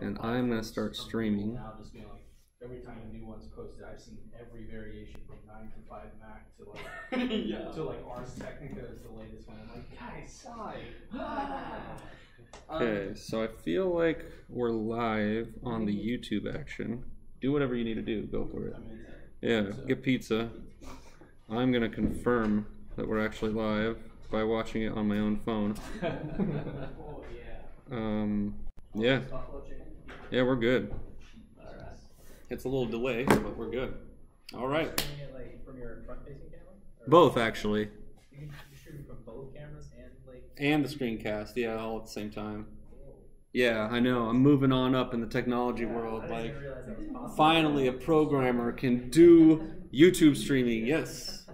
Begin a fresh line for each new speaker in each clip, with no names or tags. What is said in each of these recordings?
and I'm gonna start streaming.
Now just being like, every time a new one's posted, I've seen every variation from 9 to 5 Mac to like
yeah.
to like Ars Technica is the latest one. I'm like, guys, sigh.
Okay, so I feel like we're live on the YouTube action. Do whatever you need to do. Go for it. Yeah, get pizza. I'm gonna confirm that we're actually live by watching it on my own phone. Yeah. Yeah, we're good. It's a little delay, but we're good. All right.
From your front-facing camera?
Both, actually.
You can distribute from both cameras
and the screencast, yeah, all at the same time. Yeah, I know. I'm moving on up in the technology world. Like, finally, a programmer can do YouTube streaming. Yes.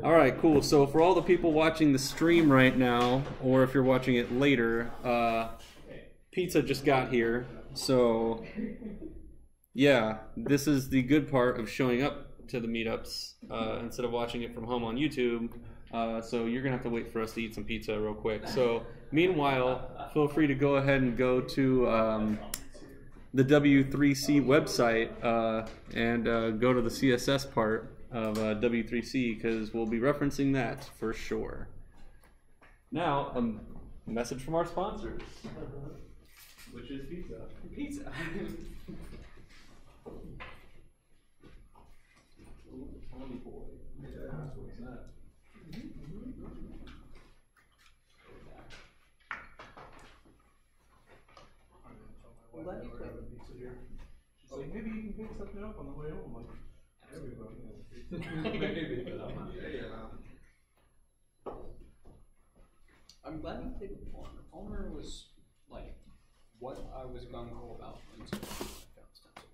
All right, cool. So for all the people watching the stream right now, or if you're watching it later, pizza just got here. So yeah, this is the good part of showing up to the meetups instead of watching it from home on YouTube. So you're gonna have to wait for us to eat some pizza real quick. So meanwhile, feel free to go ahead and go to the W3C website and go to the CSS part of W3C, because we'll be referencing that for sure. Now, a message from our sponsors, which is pizza.
Pizza.
She's like, maybe you can pick something up on the way home. Like, everybody.
Maybe, but I'm not there yet. I'm glad you played with Palmer. Palmer was like what I was gung-ho about until I found Stencil.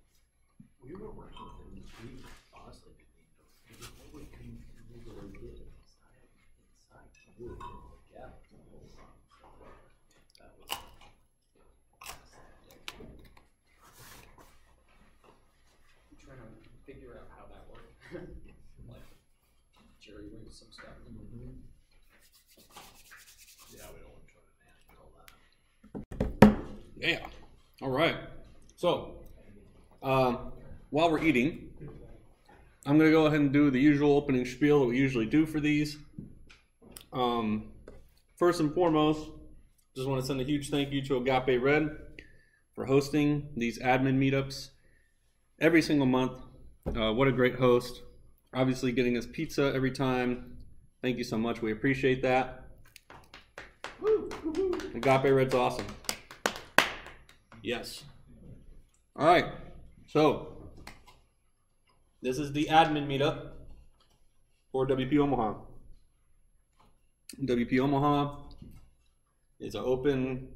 We were working with him. We honestly didn't know. We couldn't really get it inside wood. Yeah. That was I'm trying to figure out how that worked. Like Jerry rigged some stuff.
Yeah, we don't want to try to manage all that.
Yeah. All right. So, while we're eating, I'm going to go ahead and do the usual opening spiel that we usually do for these. First and foremost, just want to send a huge thank you to Agape Red for hosting these admin meetups every single month. What a great host. Obviously getting us pizza every time. Thank you so much. We appreciate that. Agape Red's awesome. Yes. All right. So this is the admin meetup for WP Omaha. WP Omaha is an open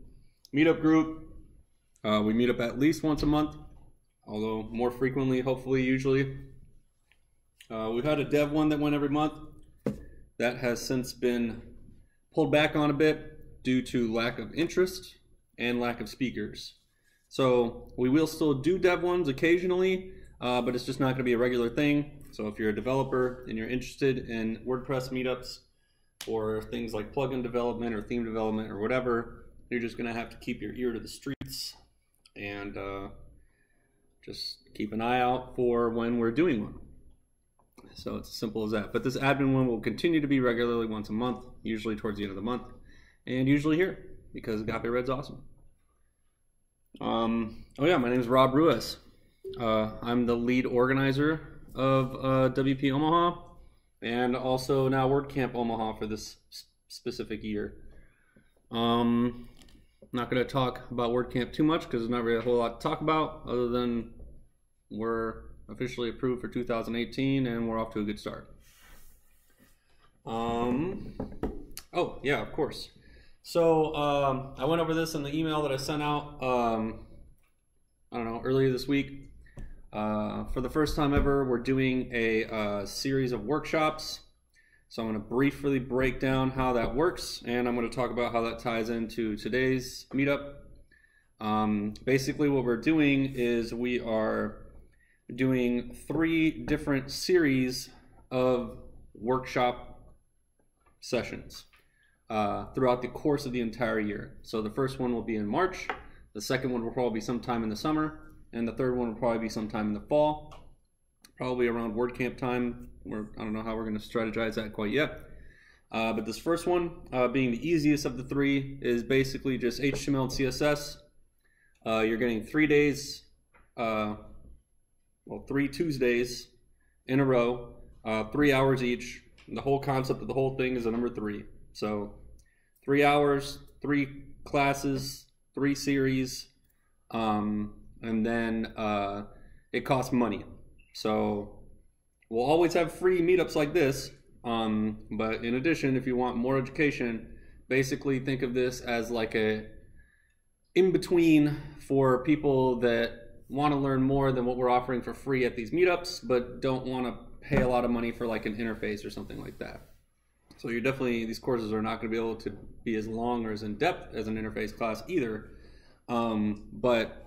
meetup group. We meet up at least once a month, although more frequently, hopefully, usually. We've had a dev one that went every month. That has since been pulled back on a bit due to lack of interest and lack of speakers. So we will still do dev ones occasionally, but it's just not going to be a regular thing. So if you're a developer and you're interested in WordPress meetups or things like plugin development or theme development or whatever, you're just going to have to keep your ear to the streets and just keep an eye out for when we're doing one. So it's as simple as that. But this admin one will continue to be regularly once a month, usually towards the end of the month, and usually here, because Agape Red's awesome. Oh yeah, my name is Rob Ruiz. I'm the lead organizer of WP Omaha, and also now WordCamp Omaha for this specific year. I'm not going to talk about WordCamp too much because there's not really a whole lot to talk about, other than we're officially approved for 2018 and we're off to a good start. Oh yeah, of course. So I went over this in the email that I sent out, I don't know, earlier this week. For the first time ever, we're doing a series of workshops. So I'm going to briefly break down how that works, and I'm going to talk about how that ties into today's meetup. Basically what we're doing is we are doing 3 different series of workshop sessions throughout the course of the entire year. So the first one will be in March, The second one will probably be sometime in the summer, and the third one will probably be sometime in the fall, probably around WordCamp time. I don't know how we're going to strategize that quite yet. But this first one, being the easiest of the three, is basically just HTML and CSS. You're getting 3 days, 3 Tuesdays in a row, 3 hours each. And the whole concept of the whole thing is the number 3. So 3 hours, 3 classes, 3 series, and then it costs money. So we'll always have free meetups like this, but in addition, if you want more education, basically think of this as like a in-between for people that want to learn more than what we're offering for free at these meetups, but don't want to pay a lot of money for like an interface or something like that. So you're definitely, these courses are not going to be able to be as long or as in-depth as an interface class either, but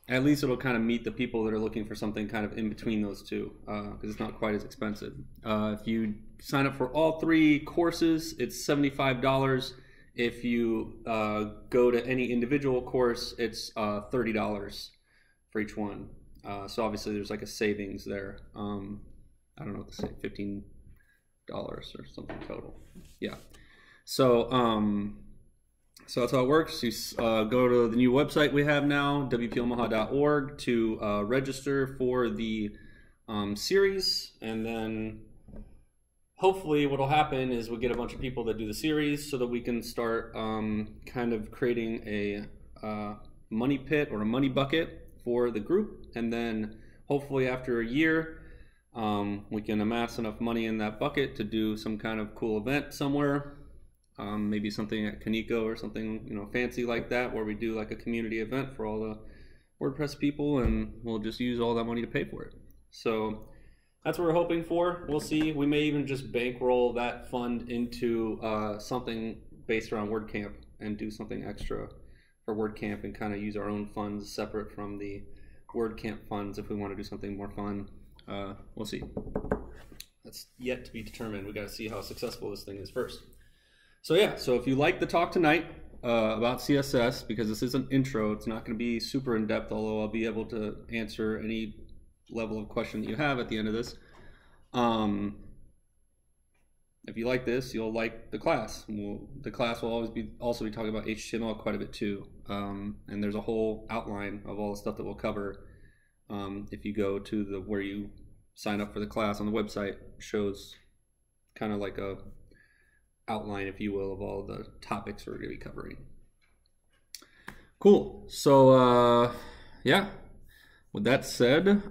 at least it'll kind of meet the people that are looking for something kind of in between those two, because it's not quite as expensive. If you sign up for all 3 courses, it's $75. If you go to any individual course, it's $30 for each one. So obviously there's like a savings there. I don't know what to say, $15 or something total. Yeah. So so that's how it works. You go to the new website we have now, WPOmaha.org, to register for the series, and then hopefully what will happen is we'll get a bunch of people that do the series so that we can start kind of creating a money pit or a money bucket for the group, and then hopefully after a year we can amass enough money in that bucket to do some kind of cool event somewhere. Maybe something at Kaneko or something, you know, fancy like that, where we do like a community event for all the WordPress people, and we'll just use all that money to pay for it. So that's what we're hoping for. We'll see. We may even just bankroll that fund into something based around WordCamp and do something extra for WordCamp and kind of use our own funds separate from the WordCamp funds if we want to do something more fun. We'll see. That's yet to be determined. We got to see how successful this thing is first. So yeah, so if you like the talk tonight about CSS, because this is an intro, it's not going to be super in-depth, although I'll be able to answer any level of question that you have at the end of this. If you like this, you'll like the class. The class will also be talking about HTML quite a bit too, and there's a whole outline of all the stuff that we'll cover. If you go to where you sign up for the class on the website, shows kind of like a outline, if you will, of all the topics we're going to be covering. Cool. So yeah, with that said,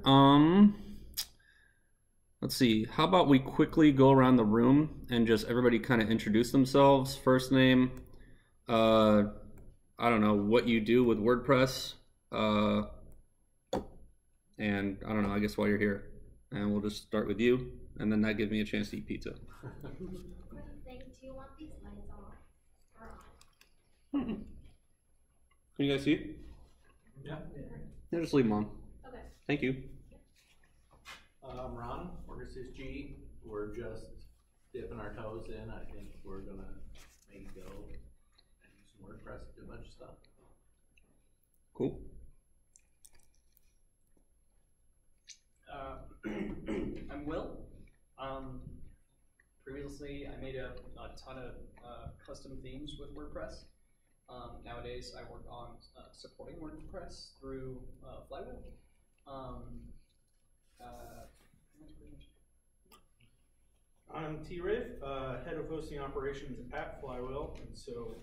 let's see, how about we quickly go around the room and just everybody kind of introduce themselves. First name, I don't know what you do with WordPress, and I don't know, I guess while you're here, and we'll just start with you, and then that gives me a chance to eat pizza.
Do you want these lights off or on?
Can you guys see?
Yeah.
Yeah, just leave them on.
Okay.
Thank you.
Ron, WordPress G. We're just dipping our toes in. I think we're gonna maybe go and use some WordPress, do a bunch of stuff.
Cool.
I'm Will. Previously, I made a ton of custom themes with WordPress. Nowadays, I work on supporting WordPress through Flywheel.
I'm T-Rave, head of hosting operations at Flywheel, and so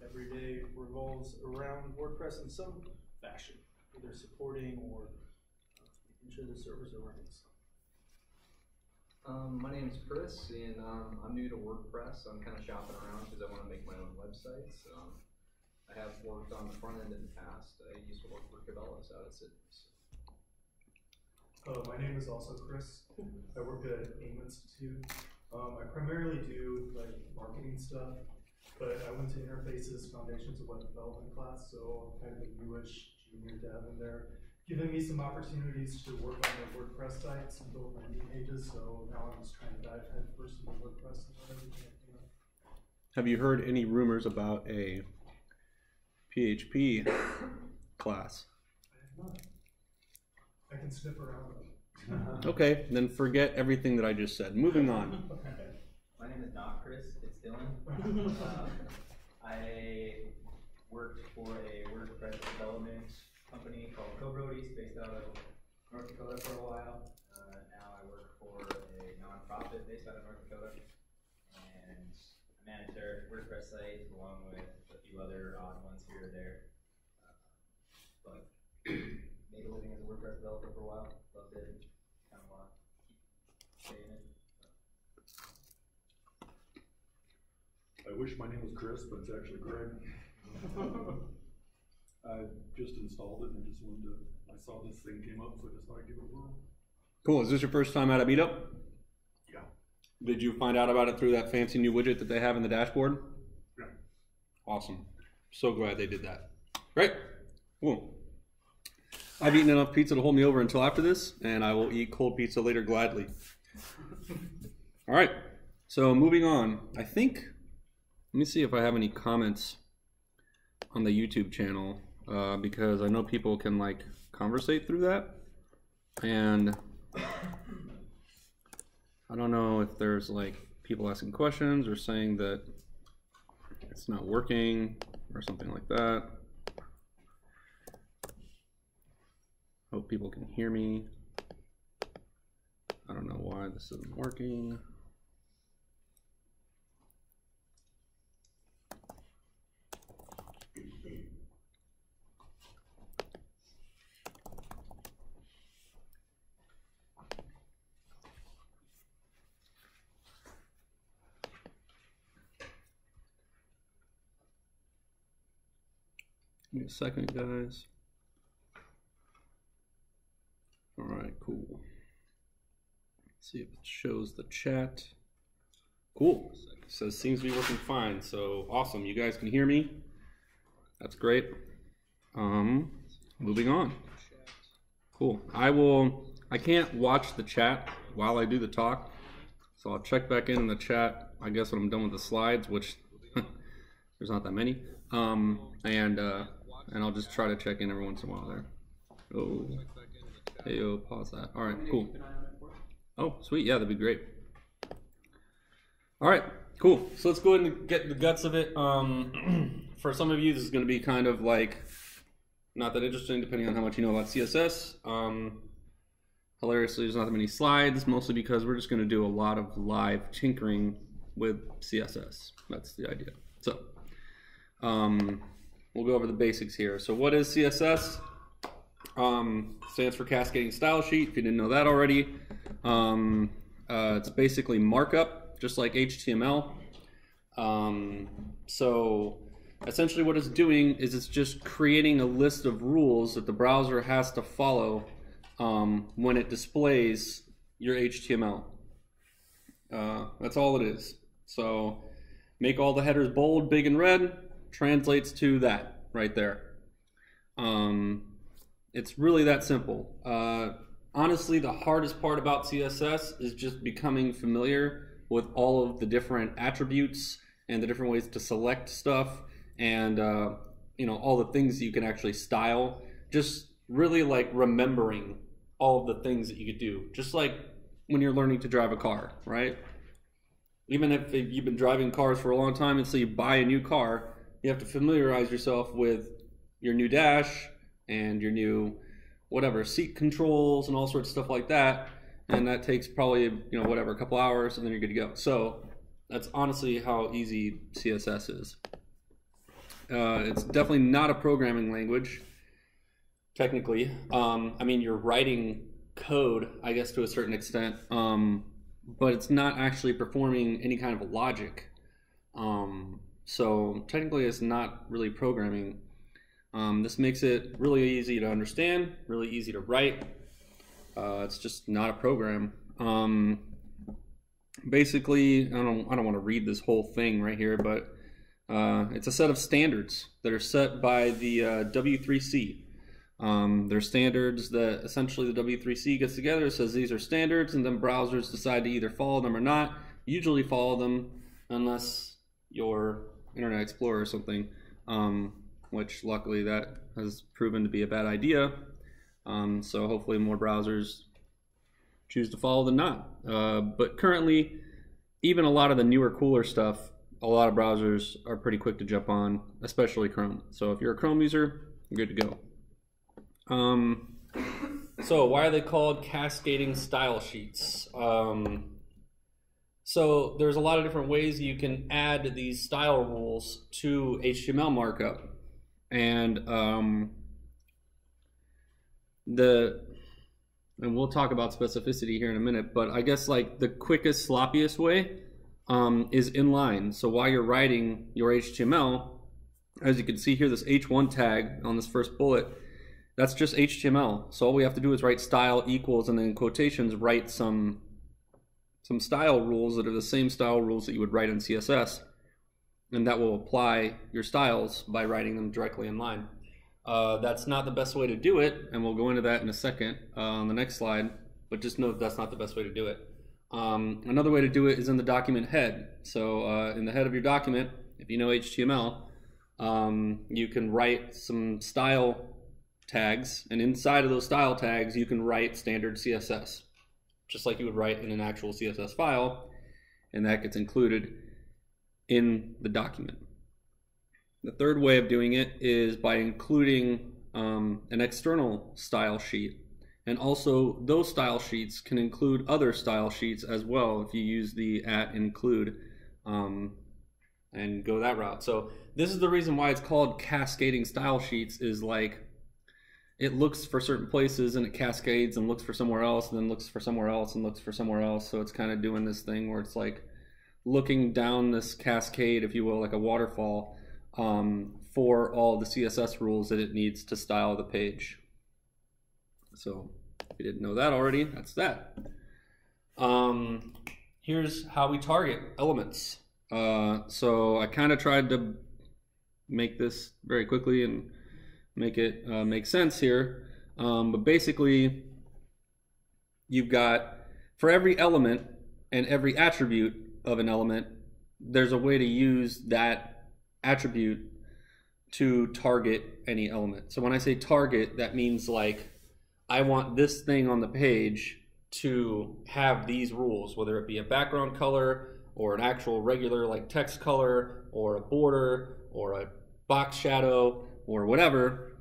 every day revolves around WordPress in some fashion, either supporting or making sure the servers are running.
My name is Chris, and I'm new to WordPress. I'm kind of shopping around because I want to make my own websites. I have worked on the front end in the past. I used to work for Cabela's out at Sydney.
My name is also Chris. I work at AIM Institute. I primarily do like marketing stuff, but I went to Interfaces Foundations of Web Development class, so I'm kind of a newish junior dev in there, giving me some opportunities to work on my WordPress sites and build landing pages. So now I'm just trying to dive headfirst into WordPress and learn everything I can.
Have you heard any rumors about a PHP class?
I can snip around.
Okay, then forget everything that I just said. Moving on.
My name is not Chris, it's Dylan. I worked for a WordPress development company called Coverered, based out of North Dakota for a while. Now I work for a nonprofit based out of North Dakota, and I manage their WordPress site along with a few other odd ones here or there. But made a living as a WordPress developer for a while. Loved it. Kind of want to keep staying in it.
I wish my name was Chris, but it's actually Greg. I just installed it and I just wanted to, I saw this thing came up, so I just thought I'd give it a whirl.
Cool. Is this your first time at a meetup?
Yeah.
Did you find out about it through that fancy new widget that they have in the dashboard?
Yeah.
Awesome. So glad they did that. Great. Cool. I've eaten enough pizza to hold me over until after this, and I will eat cold pizza later gladly. All right. So moving on. I think, let me see if I have any comments on the YouTube channel, because I know people can like conversate through that, and I don't know if there's like people asking questions or saying that it's not working or something like that. Hope people can hear me. I don't know why this isn't working. Give me a second, guys. All right, cool. Let's see if it shows the chat. Cool. So it seems to be working fine. So awesome. You guys can hear me. That's great. Moving on. Cool. I can't watch the chat while I do the talk. So I'll check back in the chat, I guess, when I'm done with the slides, which there's not that many. And I'll just try to check in every once in a while there. Oh, hey, pause that. All right, cool. Oh, sweet. Yeah, that'd be great. All right, cool. So let's go ahead and get the guts of it. For some of you, this is going to be kind of like not that interesting, depending on how much you know about CSS. Hilariously, there's not that many slides, mostly because we're just going to do a lot of live tinkering with CSS. That's the idea. So we'll go over the basics here. So what is CSS? Stands for Cascading Style Sheet, if you didn't know that already. It's basically markup, just like HTML. So essentially what it's doing is it's just creating a list of rules that the browser has to follow when it displays your HTML. That's all it is. So make all the headers bold, big, and red translates to that right there. It's really that simple. Honestly, the hardest part about CSS is just becoming familiar with all of the different attributes and the different ways to select stuff, and you know, all the things that you can actually style. Just really like remembering all of the things that you could do. Just like when you're learning to drive a car, right? Even if you've been driving cars for a long time, and so you buy a new car, you have to familiarize yourself with your new dash and your new whatever seat controls and all sorts of stuff like that, and that takes probably, you know, whatever, a couple hours, and then you're good to go. So that's honestly how easy CSS is. It's definitely not a programming language, technically. I mean, you're writing code, I guess, to a certain extent, but it's not actually performing any kind of logic. So technically it's not really programming. This makes it really easy to understand, really easy to write. It's just not a program. Basically, I don't want to read this whole thing right here, but it's a set of standards that are set by the W3C. They're standards that essentially the W3C gets together, says these are standards, and then browsers decide to either follow them or not. Usually follow them unless you're Internet Explorer or something. which luckily that has proven to be a bad idea. So hopefully more browsers choose to follow than not. But currently, even a lot of the newer, cooler stuff, a lot of browsers are pretty quick to jump on, especially Chrome. So if you're a Chrome user, you're good to go. So why are they called cascading style sheets? So there's a lot of different ways you can add these style rules to HTML markup. And we'll talk about specificity here in a minute, but I guess like the quickest, sloppiest way is inline. So while you're writing your HTML, as you can see here, this H1 tag on this first bullet, that's just HTML. So all we have to do is write style equals, and then in quotations write some style rules that are the same style rules that you would write in CSS, and that will apply your styles by writing them directly in line. That's not the best way to do it, and we'll go into that in a second on the next slide, but just know that that's not the best way to do it. Another way to do it is in the document head. So in the head of your document, if you know HTML, you can write some style tags, and inside of those style tags you can write standard CSS, just like you would write in an actual CSS file, and that gets included in the document. The third way of doing it is by including an external style sheet. And also those style sheets can include other style sheets as well if you use the @include and go that route. So this is the reason why it's called cascading style sheets, is like it looks for certain places and it cascades and looks for somewhere else and then looks for somewhere else and looks for somewhere else. So it's kind of doing this thing where it's like looking down this cascade, if you will, like a waterfall, for all the CSS rules that it needs to style the page. So if you didn't know that already, that's that. Here's how we target elements. So I kind of tried to make this very quickly and make it make sense here. But basically, you've got, for every element and every attribute of an element, there's a way to use that attribute to target any element. So when I say target, that means like, I want this thing on the page to have these rules, whether it be a background color or an actual regular like text color or a border or a box shadow or whatever.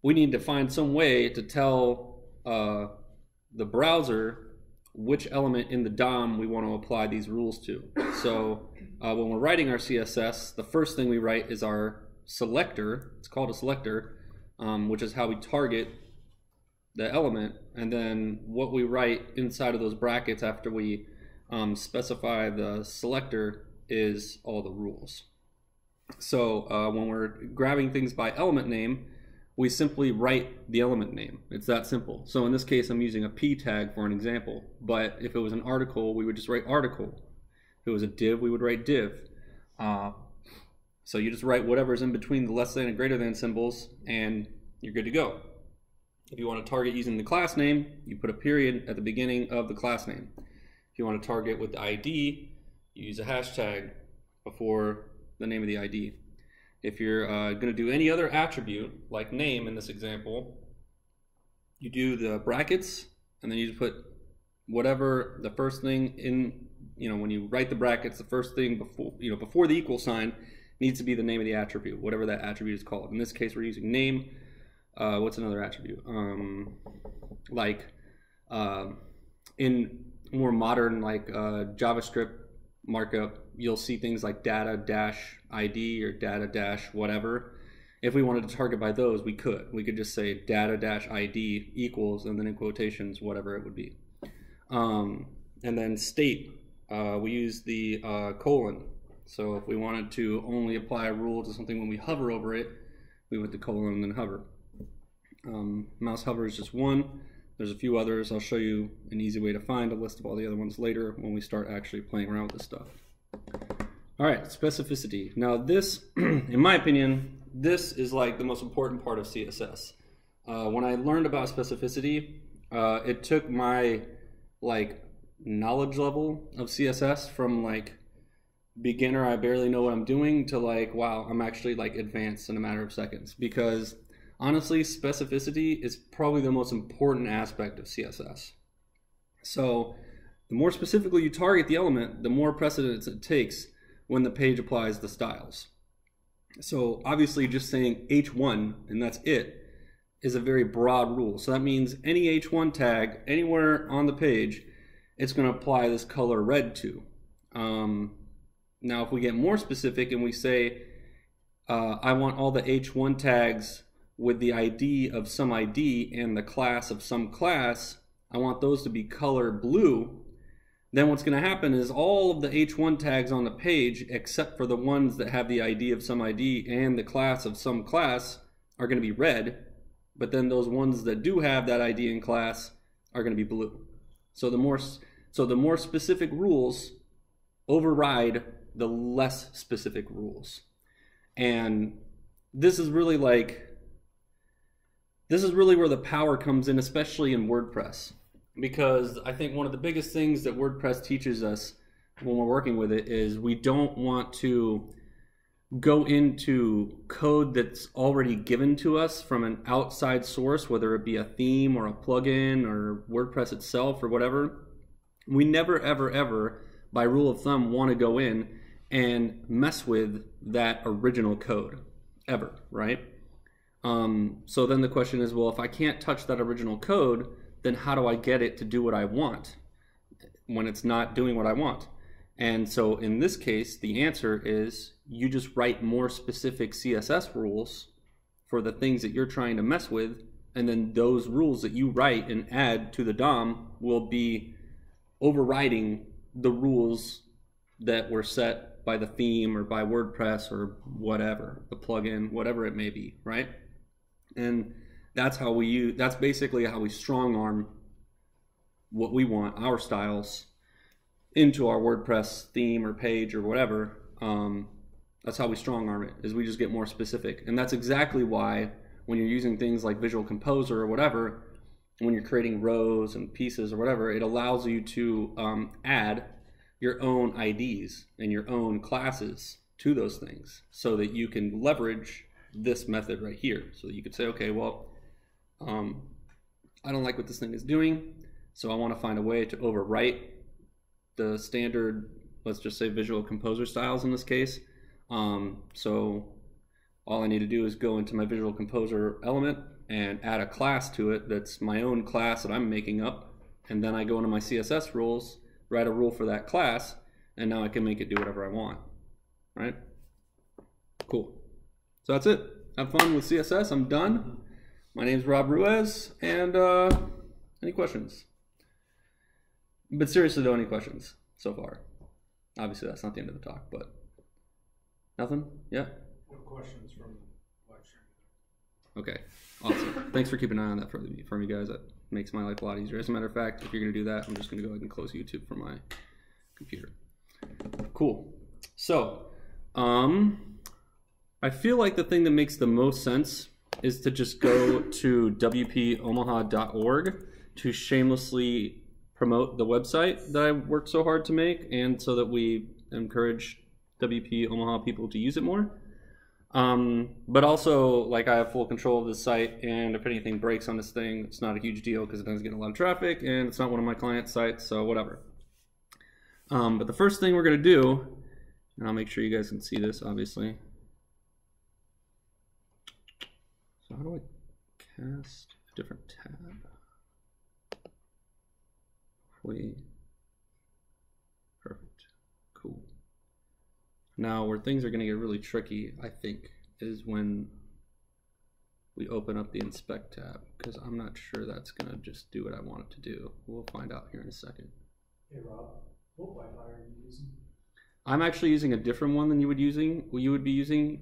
We need to find some way to tell the browser which element in the DOM we want to apply these rules to. So when we're writing our CSS, the first thing we write is our selector. It's called a selector, which is how we target the element, and then what we write inside of those brackets after we specify the selector is all the rules. So when we're grabbing things by element name, we simply write the element name. It's that simple. So in this case, I'm using a P tag for an example, but if it was an article, we would just write article. If it was a div, we would write div. So you just write whatever's in between the less than and greater than symbols, and you're good to go. If you want to target using the class name, you put a period at the beginning of the class name. If you want to target with the ID, you use a hashtag before the name of the ID. If you're going to do any other attribute, like name in this example, you do the brackets, and then you just put whatever the first thing in, when you write the brackets, the first thing before the equal sign needs to be the name of the attribute, whatever that attribute is called. In this case, we're using name. What's another attribute? In more modern JavaScript markup, you'll see things like data-id or data-whatever. If we wanted to target by those, we could. We could just say data-id equals, and then in quotations, whatever it would be. And then state, we use the colon. So if we wanted to only apply a rule to something when we hover over it, we would the colon and then hover. Mouse hover is just one. There's a few others. I'll show you an easy way to find a list of all the other ones later when we start actually playing around with this stuff. All right, specificity. Now this, in my opinion, this is like the most important part of CSS. When I learned about specificity, it took my knowledge level of CSS from beginner, I barely know what I'm doing, to like, wow, I'm actually like advanced in a matter of seconds. Because honestly, specificity is probably the most important aspect of CSS. So the more specifically you target the element, the more precedence it takes when the page applies the styles. So obviously just saying H1 and that's it is a very broad rule. So that means any H1 tag anywhere on the page, it's going to apply this color red to. Now if we get more specific and we say I want all the H1 tags with the ID of some ID and the class of some class, I want those to be color blue, then what's going to happen is all of the H1 tags on the page, except for the ones that have the ID of some ID and the class of some class, are going to be red, but then those ones that do have that ID and class are going to be blue. So the more specific rules override the less specific rules. And this is really where the power comes in, especially in WordPress. Because I think one of the biggest things that WordPress teaches us when we're working with it is we don't want to go into code that's already given to us from an outside source, whether it be a theme or a plugin or WordPress itself or whatever. We never, ever, ever, by rule of thumb, want to go in and mess with that original code, ever, right? So then the question is, well, if I can't touch that original code, then how do I get it to do what I want when it's not doing what I want? And so in this case, the answer is you just write more specific CSS rules for the things that you're trying to mess with, and then those rules that you write and add to the DOM will be overriding the rules that were set by the theme or by WordPress or whatever, the plugin, whatever it may be, right? And that's how that's basically how we strong arm what we want, our styles, into our WordPress theme or page or whatever. That's how we strong arm it, is we just get more specific. And that's exactly why when you're using things like Visual Composer or whatever, when you're creating rows and pieces or whatever, it allows you to add your own IDs and your own classes to those things so that you can leverage this method right here. So that you could say, okay, well, I don't like what this thing is doing, so I want to find a way to overwrite the standard, let's just say Visual Composer styles in this case. So all I need to do is go into my Visual Composer element and add a class to it that's my own class that I'm making up, and then I go into my CSS rules, write a rule for that class, and now I can make it do whatever I want, right? Cool. So that's it. Have fun with CSS. I'm done. My name's Rob Ruiz, and any questions? But seriously though, any questions so far? Obviously that's not the end of the talk, but nothing? Yeah?
No questions from live stream.
Okay, awesome. Thanks for keeping an eye on that for me, guys. That makes my life a lot easier. As a matter of fact, if you're gonna do that, I'm just gonna go ahead and close YouTube from my computer. Cool. So, I feel like the thing that makes the most sense is to just go to WPOmaha.org to shamelessly promote the website that I worked so hard to make, and so that we encourage WP Omaha people to use it more. But also, like, I have full control of this site, and if anything breaks on this thing, it's not a huge deal because it doesn't get a lot of traffic, and it's not one of my client sites, so whatever. But the first thing we're going to do, and I'll make sure you guys can see this, obviously. So how do I cast a different tab? Perfect. Cool. Now, where things are going to get really tricky, I think, is when we open up the inspect tab, because I'm not sure that's going to just do what I want it to do. We'll find out here in a second.
Hey Rob, what Wi-Fi are you using?
I'm actually using a different one than you would be using.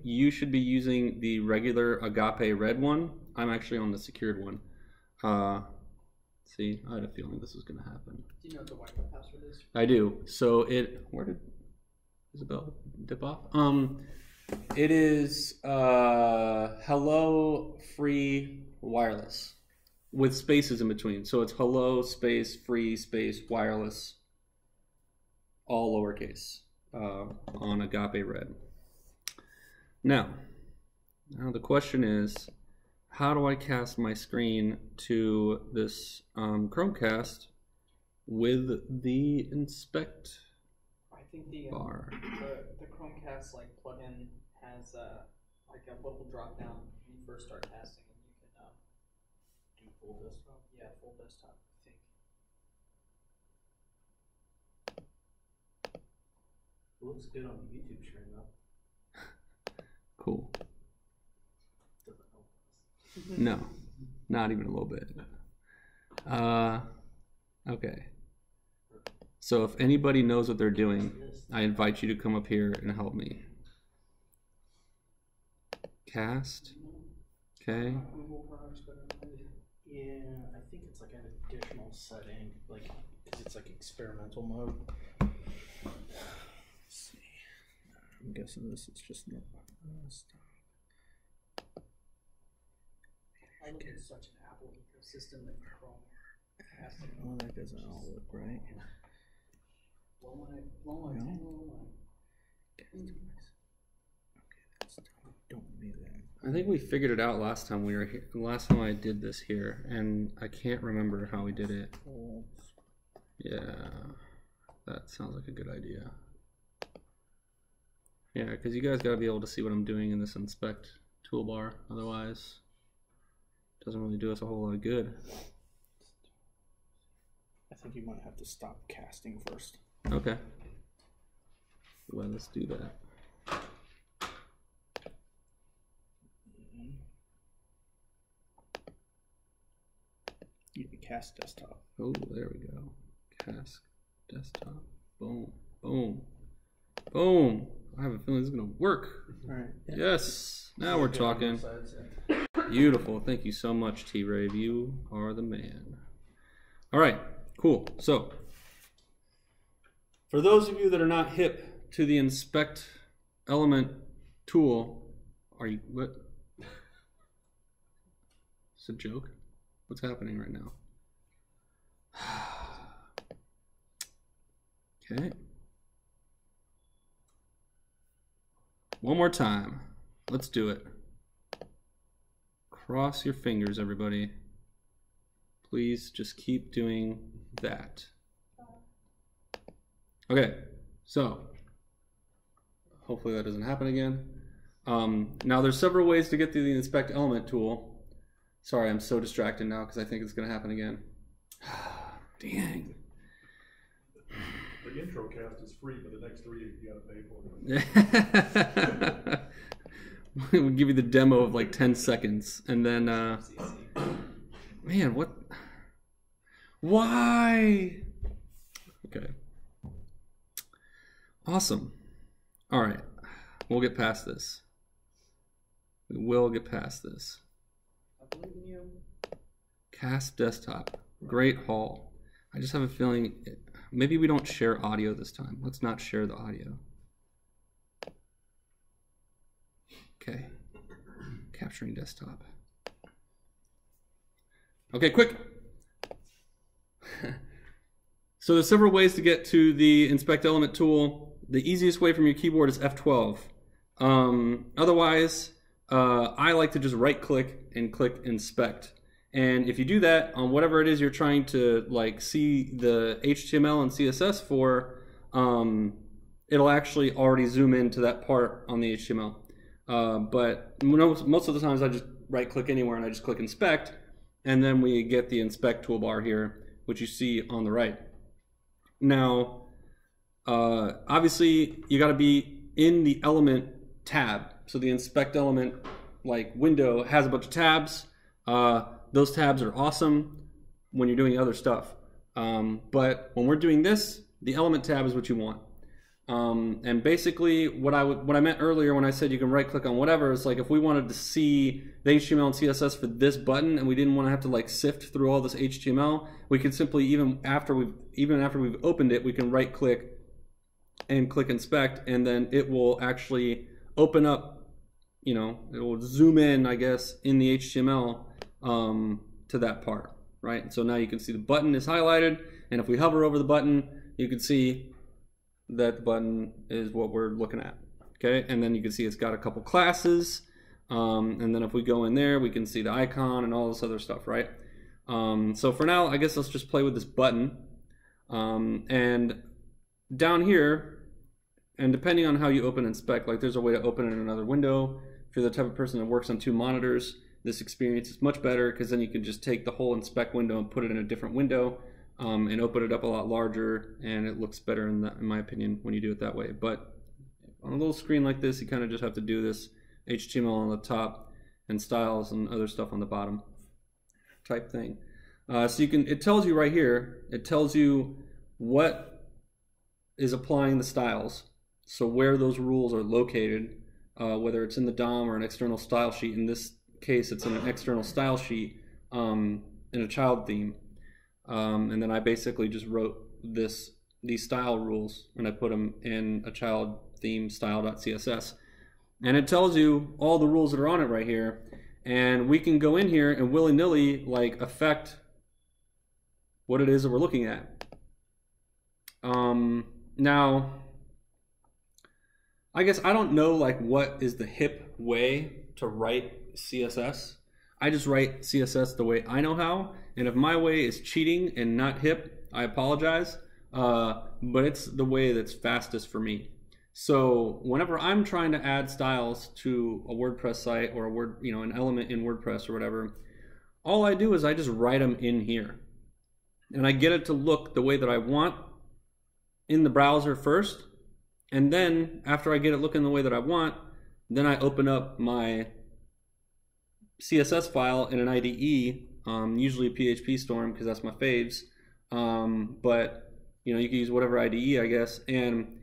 You should be using the regular Agape Red one. I'm actually on the secured one. See, I had a feeling this was going to happen.
Do you know what the Wi-Fi password is?
I do. So where did Isabel dip off? It is hello free wireless with spaces in between. So it's hello space free space wireless, all lowercase. on Agape Red. Now the question is, how do I cast my screen to this Chromecast with the inspect
I think the
bar?
the Chromecast like plugin has like a local drop down when you first start casting, and you can
Do full desktop.
yeah, full desktop. I think.
It looks good on the YouTube stream though.
Cool.
Doesn't help us.
No, not even a little bit. Okay. So if anybody knows what they're doing, I invite you to come up here and help me. Cast. Okay.
Google products better than I do.
Yeah, I think it's like an additional setting, like, because it's like experimental mode. Let's see. I'm guessing this is just not.
I look at such an Apple ecosystem that Chrome casting.
Well, that doesn't all look right.
Blow my
No.
blow
Okay, that's don't need that.
I think we figured it out last time we were here. Last time I did this here, and I can't remember how we did it. Yeah, that sounds like a good idea. Yeah, because you guys got to be able to see what I'm doing in this inspect toolbar. Otherwise, it doesn't really do us a whole lot of good.
I think you might have to stop casting first.
Okay. Let us do that.
You can cast desktop.
Oh, there we go. Cast desktop. Boom. Boom. Boom. I have a feeling this is going to work.
All right.
Yes. Now we're talking. Beautiful. Thank you so much, T-Rave. You are the man. All right. Cool. So, for those of you that are not hip to the inspect element tool, are you, what? It's a joke? What's happening right now? Okay. One more time. Let's do it. Cross your fingers, everybody. Please just keep doing that. Okay, so hopefully that doesn't happen again. Now there's several ways to get to the inspect element tool. Sorry, I'm so distracted now because I think it's going to happen again. Dang.
The intro cast is free, but the next 3 you gotta pay for.
We'll give you the demo of like 10 seconds and then, man, what? Why? Okay. Awesome. All right. We'll get past this. We will get past this.
I believe in you.
Cast desktop. Great haul. I just have a feeling maybe we don't share audio this time. Let's not share the audio. Okay. Capturing desktop. Okay, quick. So there's several ways to get to the inspect element tool. The easiest way from your keyboard is F12. Otherwise, I like to just right click and click inspect. And if you do that on whatever it is you're trying to like see the HTML and CSS for, it'll actually already zoom into that part on the HTML. But most of the times I just right click anywhere and I just click inspect, and then we get the inspect toolbar here, which you see on the right. Now, obviously you got to be in the element tab. So the inspect element like window has a bunch of tabs. Those tabs are awesome when you're doing other stuff. But when we're doing this, the element tab is what you want. And basically what I meant earlier when I said you can right click on whatever, is like if we wanted to see the HTML and CSS for this button and we didn't want to have to like sift through all this HTML, we could simply, even after we've opened it, we can right click and click inspect, and then it will actually open up, you know, it will zoom in, I guess, in the HTML to that part, right? So now you can see the button is highlighted, and if we hover over the button, you can see that the button is what we're looking at. Okay, and then you can see it's got a couple classes, and then if we go in there, we can see the icon and all this other stuff, right? So for now, I guess let's just play with this button. And down here, and depending on how you open and inspect, like there's a way to open it in another window. If you're the type of person that works on 2 monitors, this experience is much better because then you can just take the whole inspect window and put it in a different window and open it up a lot larger, and it looks better in my opinion when you do it that way. But on a little screen like this, you kind of just have to do this HTML on the top and styles and other stuff on the bottom type thing. So you can, it tells you right here, it tells you what is applying the styles. So where those rules are located, whether it's in the DOM or an external style sheet. In this case, it's in an external style sheet in a child theme. And then I basically just wrote these style rules and I put them in a child theme style.css. And it tells you all the rules that are on it right here. And we can go in here and willy-nilly like affect what it is that we're looking at. Now, I guess I don't know like what is the hip way to write CSS. I just write CSS the way I know how, and if my way is cheating and not hip, I apologize, but it's the way that's fastest for me. So whenever I'm trying to add styles to a WordPress site or an element in WordPress or whatever, all I do is I just write them in here. And I get it to look the way that I want in the browser first, and then after I get it looking the way that I want, then I open up my CSS file in an IDE, usually PHP Storm because that's my faves, but you can use whatever IDE I guess, and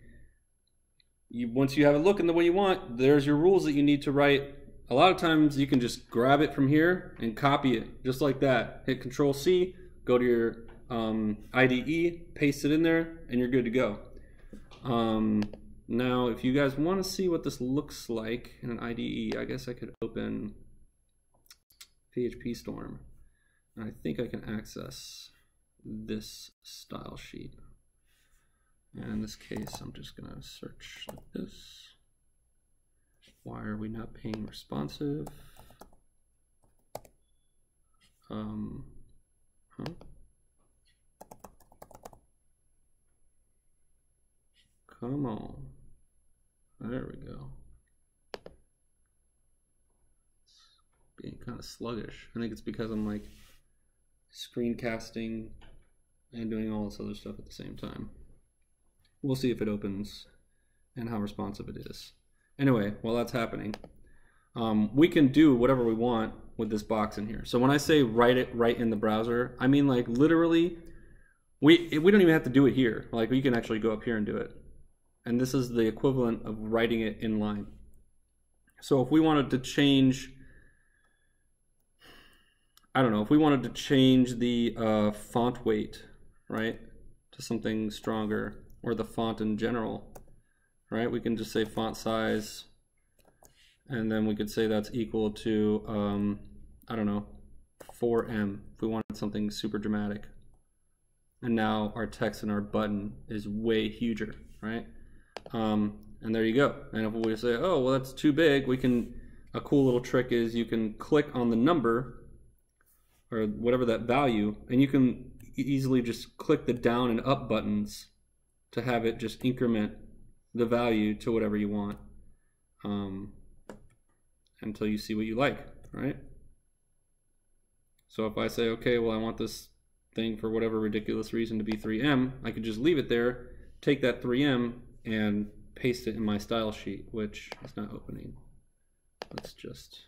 once you have it looking the way you want, there's your rules that you need to write. A lot of times you can just grab it from here and copy it just like that. Hit Control-C, go to your IDE, paste it in there, and you're good to go. Now, if you guys want to see what this looks like in an IDE, I guess I could open PHP Storm. And I think I can access this style sheet. And in this case, I'm just going to search like this. Why are we not being responsive? Come on. There we go. It's being kind of sluggish. I think it's because I'm like screencasting and doing all this other stuff at the same time. We'll see if it opens and how responsive it is. Anyway, while that's happening, we can do whatever we want with this box in here. So when I say write it right in the browser, I mean like literally, we don't even have to do it here. Like we can actually go up here and do it. And this is the equivalent of writing it in line. So if we wanted to change, I don't know, if we wanted to change the font weight, right, to something stronger, or the font in general, right, we can just say font size, and then we could say that's equal to, I don't know, 4M, if we wanted something super dramatic. And now our text in our button is way huger, right? And there you go. And if we say, oh, well, that's too big, we can, a cool little trick is you can click on the number or whatever that value, and you can easily just click the down and up buttons to have it just increment the value to whatever you want until you see what you like, right? So if I say, okay, well, I want this thing for whatever ridiculous reason to be 3M, I could just leave it there, take that 3M, and paste it in my style sheet, which is not opening. Let's just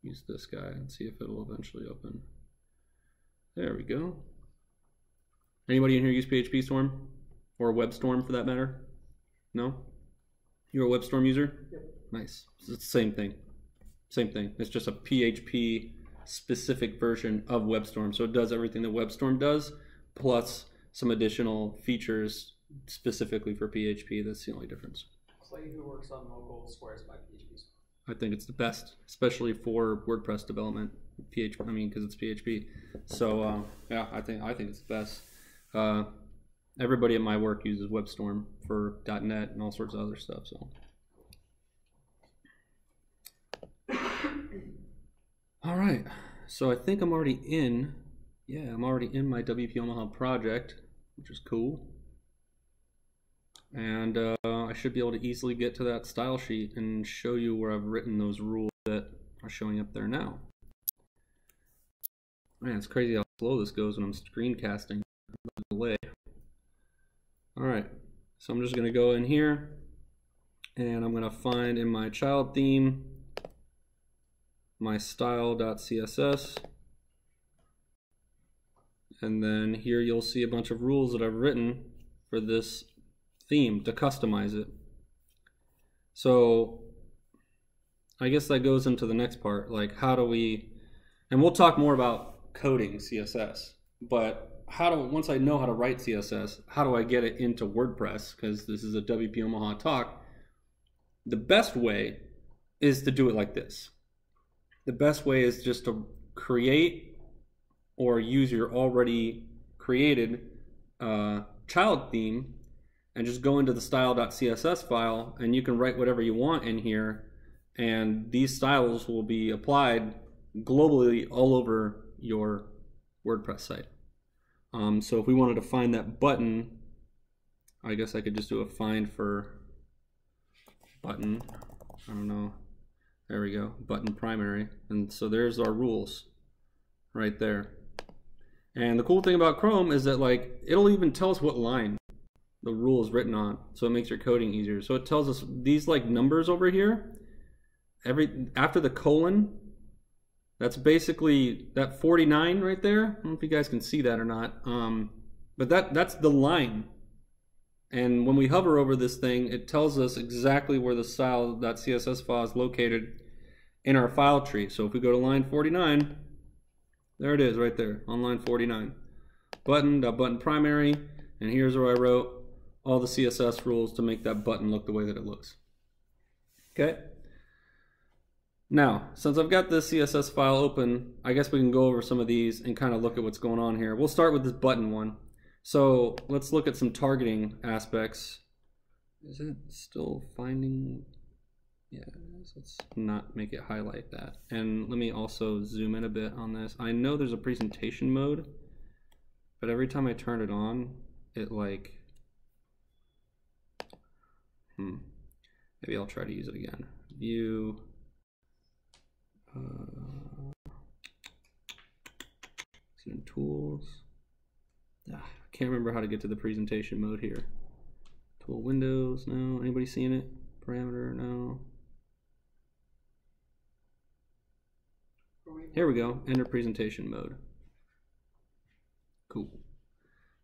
use this guy and see if it'll eventually open. There we go. Anybody in here use PHP Storm? Or WebStorm for that matter? No? You're a WebStorm user?
Yep.
Nice. It's the same thing. Same thing. It's just a PHP specific version of WebStorm. So it does everything that WebStorm does, plus some additional features specifically for PHP. That's the only difference.
Clay, who works on mobile, swears by PHP.
I think it's the best, especially for WordPress development. PHP, I mean, because it's PHP. So yeah, I think it's the best. everybody at my work uses WebStorm for .NET and all sorts of other stuff. So, all right. So I think I'm already in. Yeah, I'm already in my WP Omaha project, which is cool. And I should be able to easily get to that style sheet and show you where I've written those rules that are showing up there now. Man, it's crazy how slow this goes when I'm screencasting. Delay. All right, so I'm just going to go in here and I'm going to find in my child theme my style.css, and then here you'll see a bunch of rules that I've written for this theme to customize it. So I guess that goes into the next part, like how do we, and we'll talk more about coding CSS, but once I know how to write CSS, how do I get it into WordPress? Because this is a WP Omaha talk. The best way is to do it like this. The best way is just to create or use your already created child theme and just go into the style.css file, and you can write whatever you want in here, and these styles will be applied globally all over your WordPress site. So if we wanted to find that button, I guess I could just do a find for button. I don't know. There we go, button primary. And so there's our rules right there. And the cool thing about Chrome is that like it'll even tell us what line the rule is written on, so it makes your coding easier. So it tells us these like numbers over here, after the colon, that's basically that 49 right there. I don't know if you guys can see that or not, but that's the line. And when we hover over this thing, it tells us exactly where the style.css file is located in our file tree. So if we go to line 49, there it is right there on line 49. Button primary, and here's where I wrote all the CSS rules to make that button look the way that it looks. Okay. Now, since I've got this CSS file open, I guess we can go over some of these and kind of look at what's going on here. We'll start with this button one. So let's look at some targeting aspects. Is it still finding? Yeah, let's not make it highlight that. And let me also zoom in a bit on this. I know there's a presentation mode, but every time I turn it on, it like, maybe I'll try to use it again. View. In tools. I can't remember how to get to the presentation mode here. Tool windows, no. Anybody seeing it? Parameter, no. Here we go. Enter presentation mode. Cool.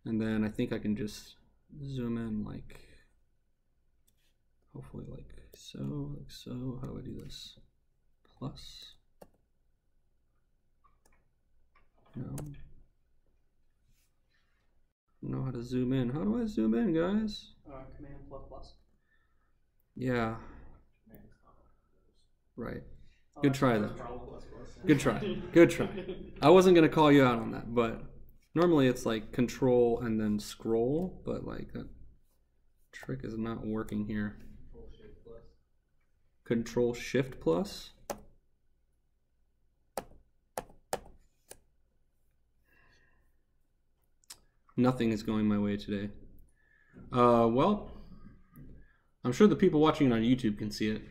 And then I think I can just zoom in like, hopefully like so, like so. How do I do this? Plus. No. I don't know how to zoom in. How do I zoom in, guys?
Command plus.
Yeah. Right. Good try though. Good try. Good try. I wasn't gonna call you out on that, but normally it's like control and then scroll, but like that trick is not working here. Control Shift plus. Nothing is going my way today. Well, I'm sure the people watching it on YouTube can see it.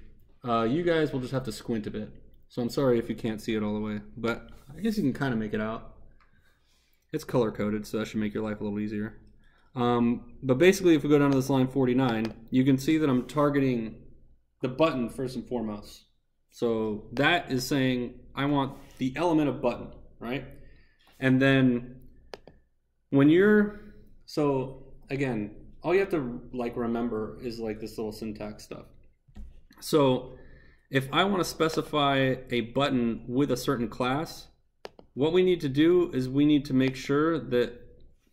You guys will just have to squint a bit. So I'm sorry if you can't see it all the way, but I guess you can kind of make it out. It's color coded, so that should make your life a little easier. But basically, if we go down to this line 49, you can see that I'm targeting the button first and foremost. So that is saying I want the element of button, right? And then when you're, so again, all you have to like remember is like this little syntax stuff. So if I want to specify a button with a certain class, what we need to do is we need to make sure that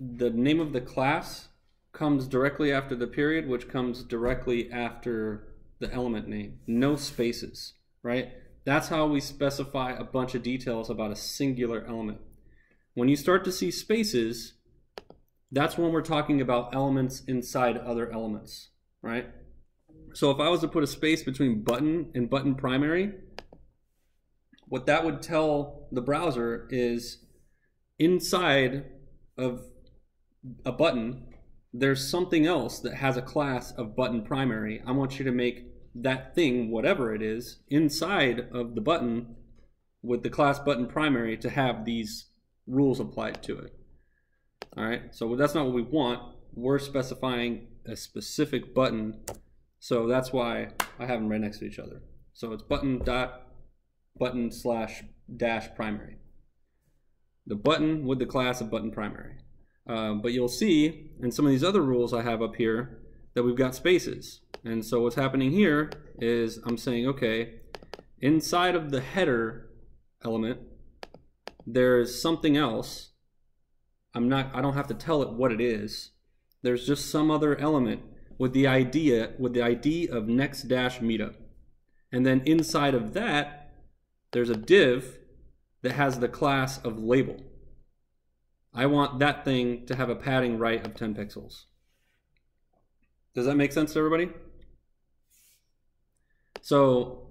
the name of the class comes directly after the period, which comes directly after the element name. No spaces, right? That's how we specify a bunch of details about a singular element. When you start to see spaces, that's when we're talking about elements inside other elements, right? So if I was to put a space between button and button primary, what that would tell the browser is inside of a button, there's something else that has a class of button primary. I want you to make that thing, whatever it is, inside of the button with the class button primary to have these rules applied to it. All right, so that's not what we want. We're specifying a specific button, so that's why I have them right next to each other. So it's button dot button slash dash primary. The button with the class of button primary. But you'll see in some of these other rules I have up here that we've got spaces. And so what's happening here is I'm saying, okay, inside of the header element, there's something else. I don't have to tell it what it is. There's just some other element with the ID of next dash meetup. And then inside of that, there's a div that has the class of label. I want that thing to have a padding right of 10 pixels. Does that make sense to everybody? So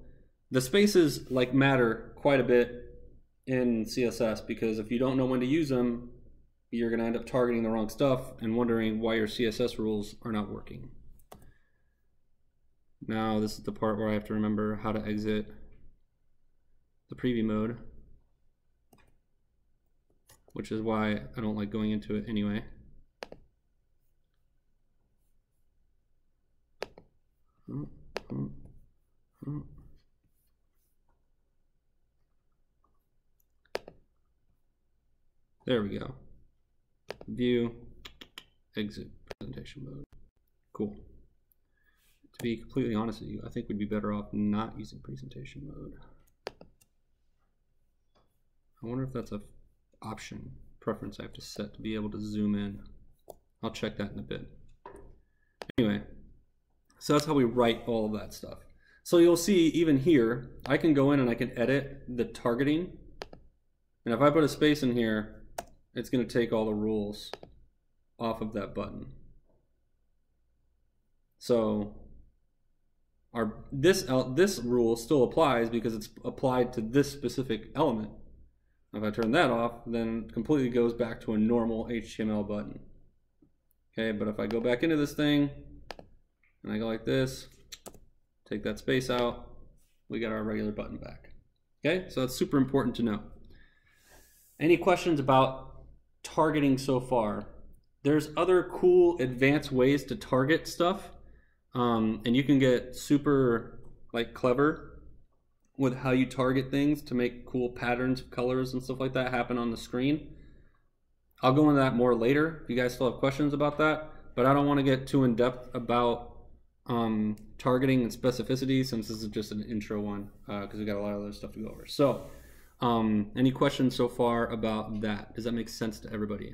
the spaces like matter quite a bit in CSS, because if you don't know when to use them, you're going to end up targeting the wrong stuff and wondering why your CSS rules are not working. Now this is the part where I have to remember how to exit the preview mode, which is why I don't like going into it anyway. There we go. View, exit presentation mode. Cool. To be completely honest with you, I think we'd be better off not using presentation mode. I wonder if that's a option, preference I have to set to be able to zoom in. I'll check that in a bit. Anyway, so that's how we write all of that stuff. So you'll see even here, I can go in and I can edit the targeting. And if I put a space in here, it's going to take all the rules off of that button. So this rule still applies because it's applied to this specific element. If I turn that off, then it completely goes back to a normal HTML button. Okay, but if I go back into this thing and I go like this, take that space out, we got our regular button back. Okay, so that's super important to know. Any questions about targeting so far? There's other cool advanced ways to target stuff, and you can get super clever with how you target things to make cool patterns, colors, and stuff like that happen on the screen. I'll go into that more later if you guys still have questions about that, but I don't want to get too in depth about targeting and specificity since this is just an intro one, because we got a lot of other stuff to go over. So any questions so far about that? Does that make sense to everybody?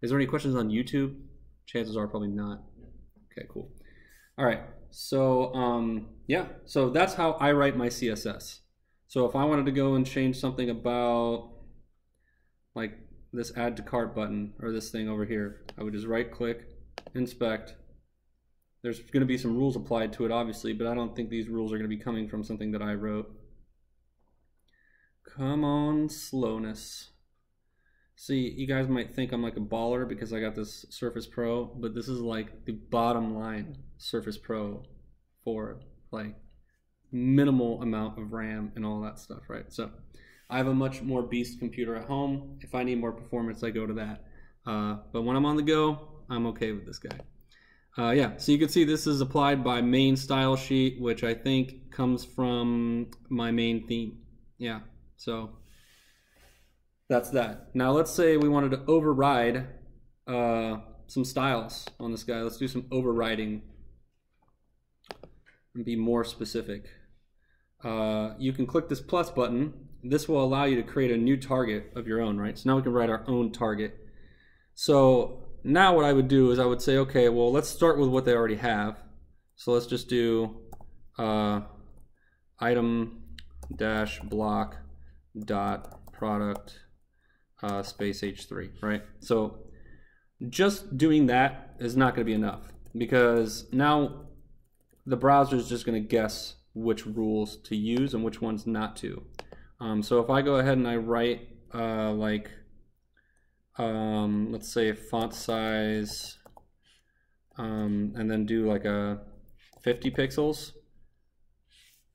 Is there any questions on YouTube? Chances are probably not. Okay, cool. All right, so yeah, so that's how I write my CSS. So if I wanted to go and change something about like this add to cart button or this thing over here, I would just right click, inspect. There's going to be some rules applied to it obviously, but I don't think these rules are going to be coming from something that I wrote. Come on, slowness. See, you guys might think I'm like a baller because I got this Surface Pro, but this is like the bottom line Surface Pro for like minimal amount of RAM and all that stuff, right? So I have a much more beast computer at home. If I need more performance, I go to that. But when I'm on the go, I'm okay with this guy. Yeah, so you can see this is applied by main style sheet, which I think comes from my main theme. Yeah, so that's that. Now let's say we wanted to override some styles on this guy. Let's do some overriding and be more specific. You can click this plus button. This will allow you to create a new target of your own, right? So now we can write our own target. So now what I would do is I would say, okay, well, let's start with what they already have. So let's just do item dash block dot product space h3, right? So just doing that is not going to be enough, because now the browser is just going to guess which rules to use and which ones not to. So if I go ahead and I write let's say font size, and then do like a 50 pixels.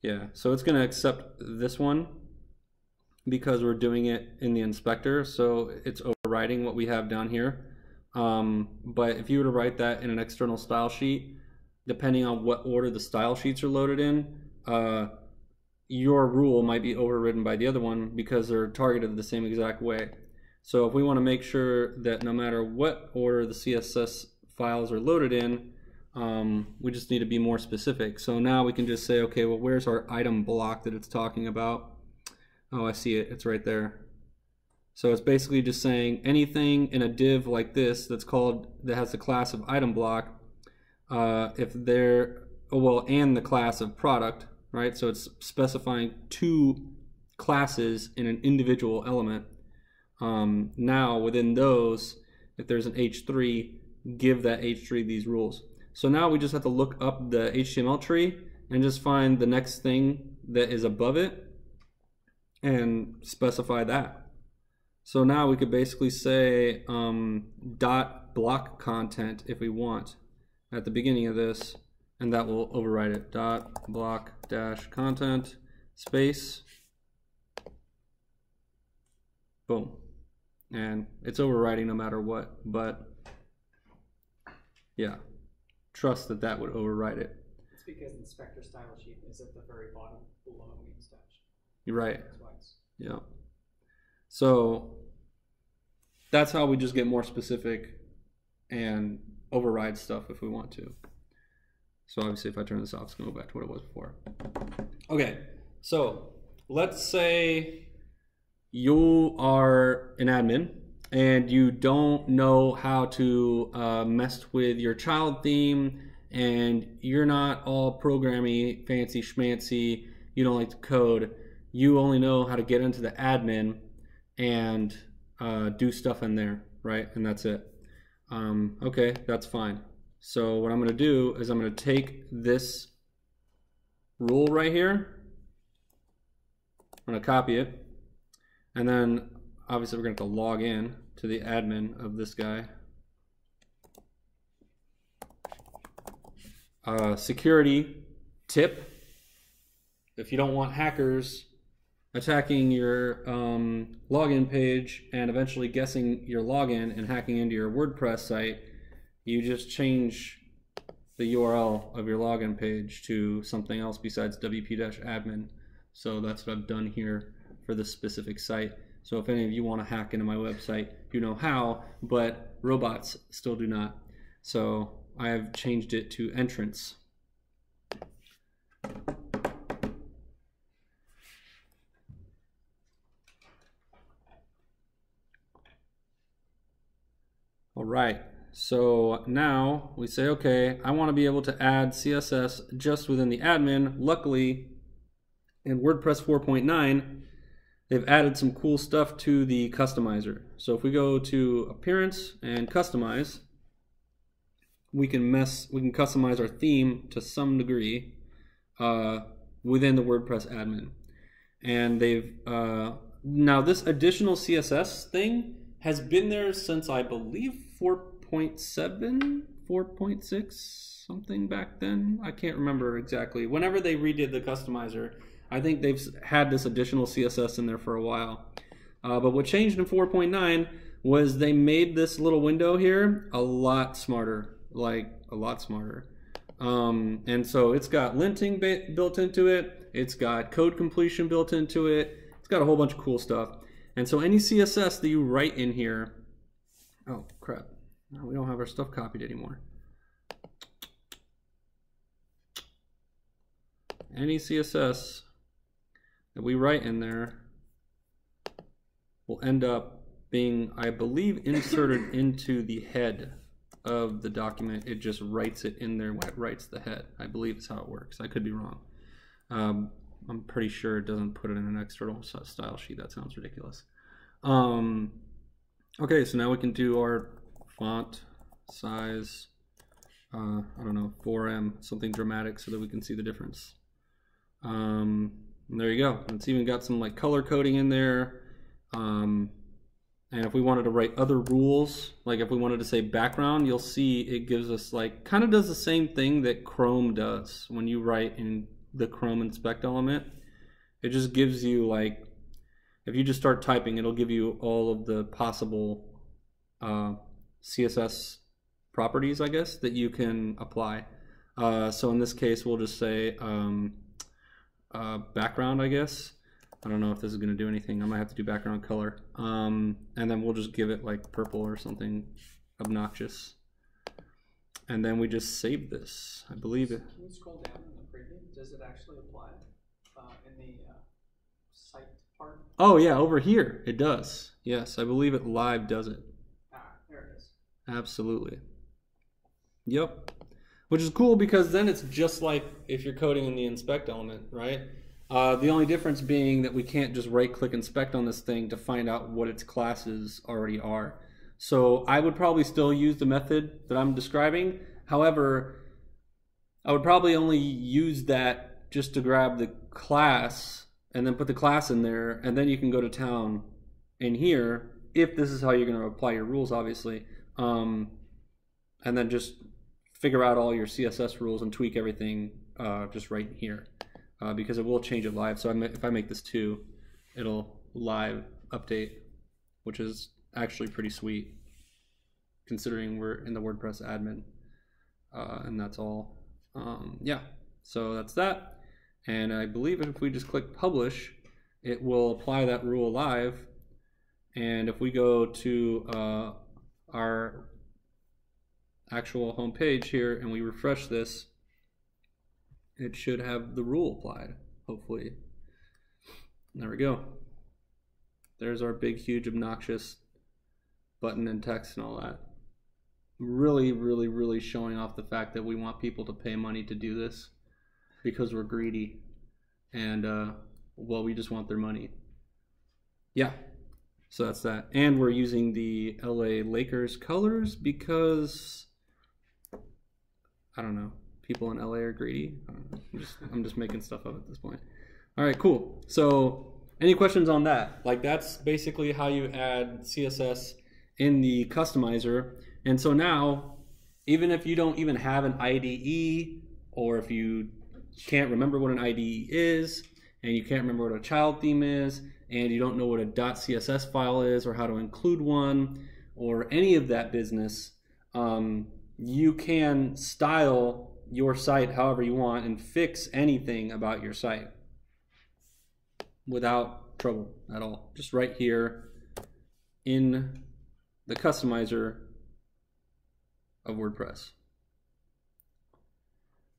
Yeah, so it's going to accept this one because we're doing it in the inspector, so it's overriding what we have down here. But if you were to write that in an external style sheet, depending on what order the style sheets are loaded in, your rule might be overridden by the other one because they're targeted the same exact way. So if we want to make sure that no matter what order the CSS files are loaded in, we just need to be more specific. So now we can just say, okay, well, where's our item block that it's talking about? Oh, I see it. It's right there. So it's basically just saying anything in a div like this that has the class of item block, if they're, and the class of product, right? So it's specifying two classes in an individual element. Now within those, if there's an H3, give that H3 these rules. So now we just have to look up the HTML tree and just find the next thing that is above it and specify that. So now we could basically say dot block content if we want at the beginning of this, and that will override it. Dot block dash content space, boom. And it's overriding no matter what, but yeah, trust that that would override it.
It's because inspector style sheet is at the very bottom below the style sheet.
You're right.
That's why it's...
Yeah. So that's how we just get more specific and override stuff if we want to. So obviously if I turn this off, it's going to go back to what it was before. Okay, so let's say you are an admin and you don't know how to mess with your child theme, and you're not all programmy, fancy schmancy, you don't like to code, you only know how to get into the admin and do stuff in there, right? And that's it. Okay, that's fine. So what I'm going to do is I'm going to take this rule right here, I'm going to copy it, and then obviously we're going to have to log in to the admin of this guy. Security tip: if you don't want hackers attacking your login page and eventually guessing your login and hacking into your WordPress site, you just change the URL of your login page to something else besides WP-admin. So that's what I've done here for this specific site. So if any of you want to hack into my website, you know how, but robots still do not. So I have changed it to entrance. All right, so now we say, okay, I want to be able to add CSS just within the admin. Luckily, in WordPress 4.9, they've added some cool stuff to the customizer. So if we go to Appearance and Customize, we can customize our theme to some degree within the WordPress admin. And they've now this additional CSS thing has been there since I believe 4.7, 4.6, something back then. I can't remember exactly. Whenever they redid the customizer, I think they've had this additional CSS in there for a while. But what changed in 4.9 was they made this little window here a lot smarter, like a lot smarter. And so it's got linting built into it. It's got code completion built into it. It's got a whole bunch of cool stuff. And so any CSS that you write in here, oh crap, no, we don't have our stuff copied anymore. Any CSS that we write in there will end up being, I believe, inserted into the head of the document. It just writes it in there when it writes the head. I believe is how it works. I could be wrong. I'm pretty sure it doesn't put it in an external style sheet. That sounds ridiculous. Okay, so now we can do our font size, I don't know, 4M, something dramatic so that we can see the difference. There you go. It's even got some like color coding in there. And if we wanted to write other rules, like if we wanted to say background, you'll see it gives us like, kind of does the same thing that Chrome does when you write in the Chrome inspect element. It just gives you like, if you just start typing, it'll give you all of the possible CSS properties, I guess, that you can apply. So in this case, we'll just say background, I guess. I don't know if this is going to do anything. I might have to do background color. And then we'll just give it like purple or something obnoxious. And then we just save this. I believe it.
Can you scroll down in the preview? Does it actually apply in the site part?
Oh yeah, over here it does. Yes, I believe it live does it.
Ah, there it is.
Absolutely. Yep. Which is cool because then it's just like if you're coding in the inspect element, right? The only difference being that we can't just right-click inspect on this thing to find out what its classes already are. So I would probably still use the method that I'm describing. However, I would probably only use that just to grab the class and then put the class in there, and then you can go to town in here if this is how you're going to apply your rules, obviously. And then just figure out all your CSS rules and tweak everything just right here. Because it will change it live. So if I make this 2, it'll live update, which is actually pretty sweet considering we're in the WordPress admin. And that's all. Yeah, so that's that. And I believe if we just click publish, it will apply that rule live. And if we go to our actual home page here and we refresh this, it should have the rule applied, hopefully. There we go. There's our big, huge, obnoxious button and text and all that. Really, really, really showing off the fact that we want people to pay money to do this because we're greedy and, well, we just want their money. Yeah, so that's that. And we're using the LA Lakers colors because, I don't know. People in LA are greedy. I'm just making stuff up at this point. All right, cool. So any questions on that? Like that's basically how you add CSS in the customizer. And so now, even if you don't even have an IDE, or if you can't remember what an IDE is, and you can't remember what a child theme is, and you don't know what a .css file is, or how to include one, or any of that business, you can style your site however you want and fix anything about your site without trouble at all. Just right here in the customizer of WordPress.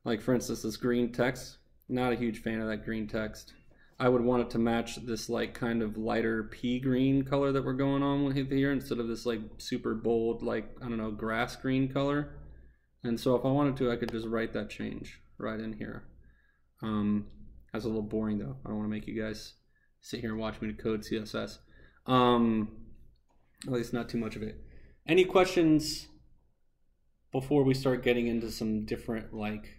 Like for instance, this green text, not a huge fan of that green text. I would want it to match this like kind of lighter pea green color that we're going on with here instead of this like super bold, like, I don't know, grass green color. And so if I wanted to, I could just write that change right in here. That's a little boring though. I don't want to make you guys sit here and watch me code CSS. At least not too much of it. Any questions before we start getting into some different, like,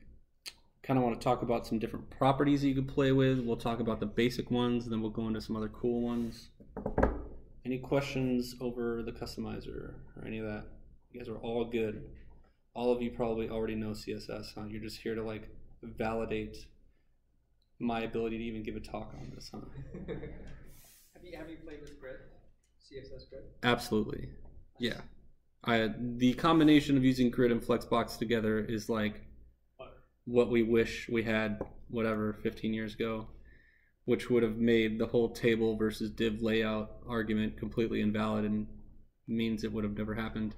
kind of want to talk about some different properties that you can play with. We'll talk about the basic ones, and then we'll go into some other cool ones. Any questions over the customizer or any of that? You guys are all good. All of you probably already know CSS, huh? You're just here to like validate my ability to even give a talk on this, huh?
Have you played with Grid? CSS Grid?
Absolutely. Yeah. The combination of using Grid and Flexbox together is like what we wish we had, whatever, 15 years ago, which would have made the whole table versus div layout argument completely invalid and means it would have never happened.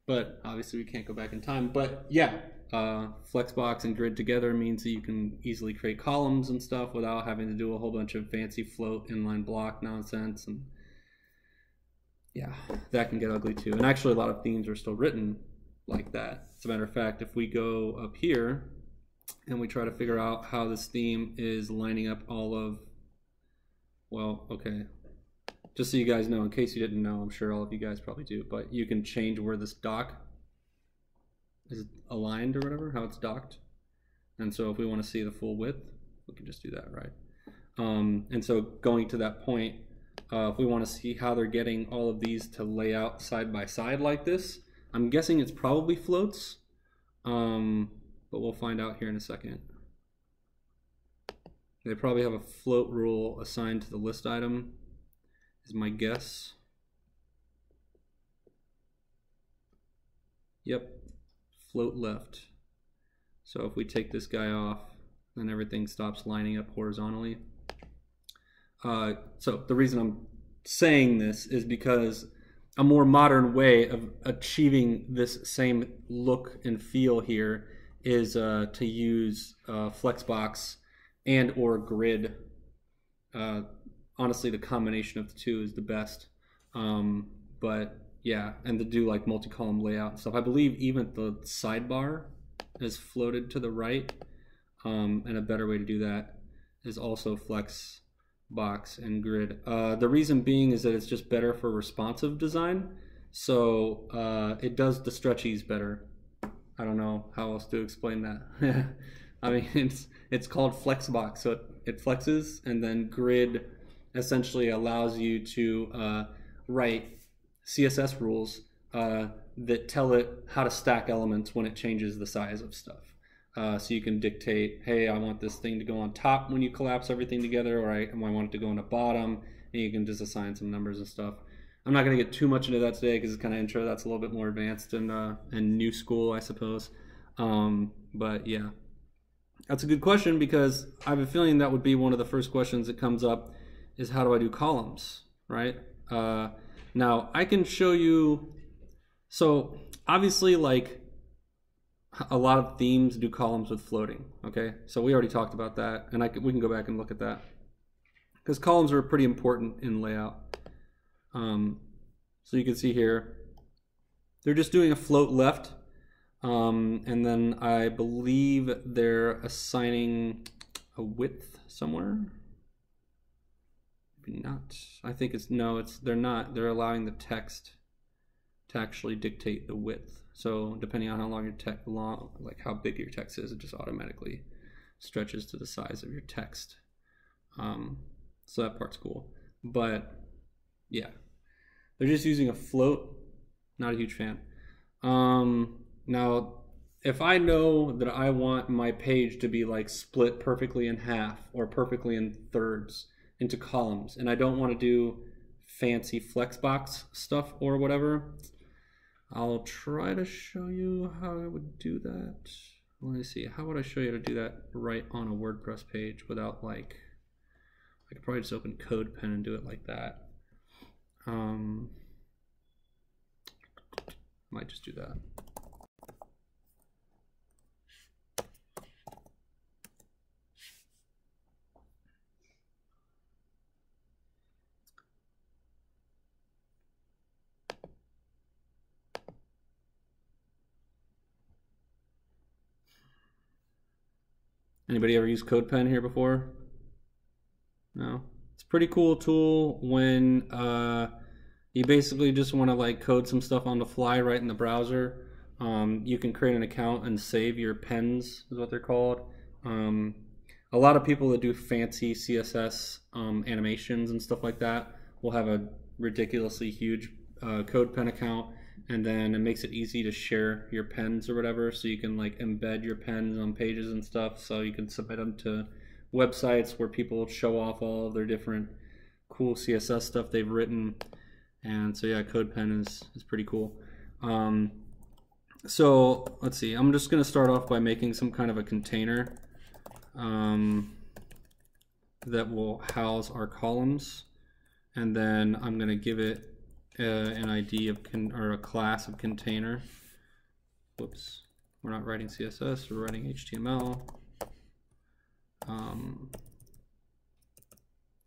But obviously we can't go back in time. But yeah, Flexbox and Grid together means that you can easily create columns and stuff without having to do a whole bunch of fancy float inline block nonsense. And yeah, that can get ugly too. And actually a lot of themes are still written like that. As a matter of fact, if we go up here and we try to figure out how this theme is lining up all of, well, okay, just so you guys know, in case you didn't know, I'm sure all of you guys probably do, but you can change where this dock is aligned or whatever, how it's docked. And so if we want to see the full width, we can just do that, right? And so going to that point, if we want to see how they're getting all of these to lay out side by side like this, I'm guessing it's probably floats, but we'll find out here in a second. They probably have a float rule assigned to the list item, is my guess. Yep, float left. So if we take this guy off, then everything stops lining up horizontally. So the reason I'm saying this is because a more modern way of achieving this same look and feel here is to use Flexbox and or grid. Honestly, the combination of the two is the best. But yeah, and to do like multi-column layout and stuff. I believe even the sidebar is floated to the right, and a better way to do that is also Flexbox and grid. The reason being is that it's just better for responsive design. So it does the stretchies better. I don't know how else to explain that. I mean, it's called Flexbox, so it flexes, and then grid essentially allows you to write CSS rules that tell it how to stack elements when it changes the size of stuff. So you can dictate, hey, I want this thing to go on top when you collapse everything together, or I want it to go on the bottom, and you can just assign some numbers and stuff. I'm not going to get too much into that today because it's kind of intro. That's a little bit more advanced and new school, I suppose. But yeah, that's a good question because I have a feeling that would be one of the first questions that comes up is how do I do columns, right? Now I can show you, so obviously like a lot of themes do columns with floating, okay? So we already talked about that, and we can go back and look at that because columns are pretty important in layout. So you can see here, they're just doing a float left, and then I believe they're assigning a width somewhere. Maybe not. I think they're not. They're allowing the text to actually dictate the width. So depending on how long your like how big your text is, it just automatically stretches to the size of your text. So that part's cool. But yeah, they're just using a float. Not a huge fan. Now, if I know that I want my page to be like split perfectly in half or perfectly in thirds into columns, and I don't want to do fancy Flexbox stuff or whatever, I'll try to show you how I would do that. Let me see, how would I show you how to do that right on a WordPress page without like, I could probably just open CodePen and do it like that. Might just do that. Anybody ever used CodePen here before? No? It's a pretty cool tool when you basically just want to like code some stuff on the fly right in the browser. You can create an account and save your pens, is what they're called. A lot of people that do fancy CSS animations and stuff like that will have a ridiculously huge CodePen account, and then it makes it easy to share your pens or whatever, so you can like embed your pens on pages and stuff, so you can submit them to websites where people show off all of their different cool CSS stuff they've written. And so yeah, CodePen is pretty cool. So let's see, I'm just gonna start off by making some kind of a container that will house our columns, and then I'm gonna give it an ID of or a class of container. Whoops, we're not writing CSS, we're writing HTML.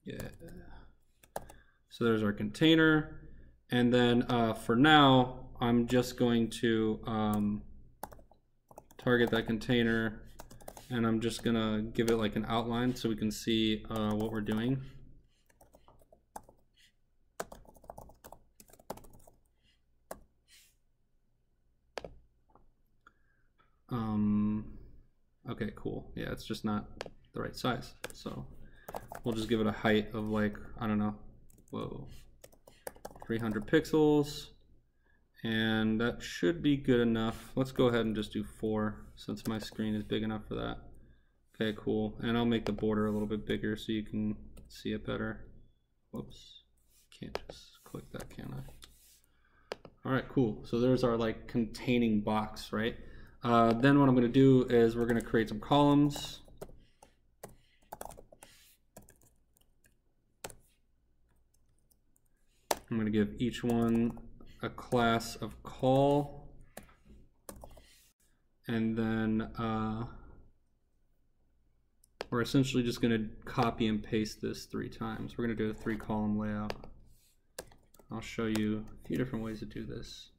Yeah, so there's our container, and then for now I'm just going to target that container, and I'm just gonna give it like an outline so we can see what we're doing. Okay, cool. Yeah, it's just not the right size. So we'll just give it a height of like, I don't know, 300 pixels. And that should be good enough. Let's go ahead and just do 4 since my screen is big enough for that. Okay, cool. And I'll make the border a little bit bigger so you can see it better. Whoops. Can't just click that, can I? All right, cool. So there's our like containing box, right? Then what I'm going to do is we're going to create some columns. I'm going to give each one a class of call, and then we're essentially just going to copy and paste this 3 times. We're going to do a 3-column layout. I'll show you a few different ways to do this,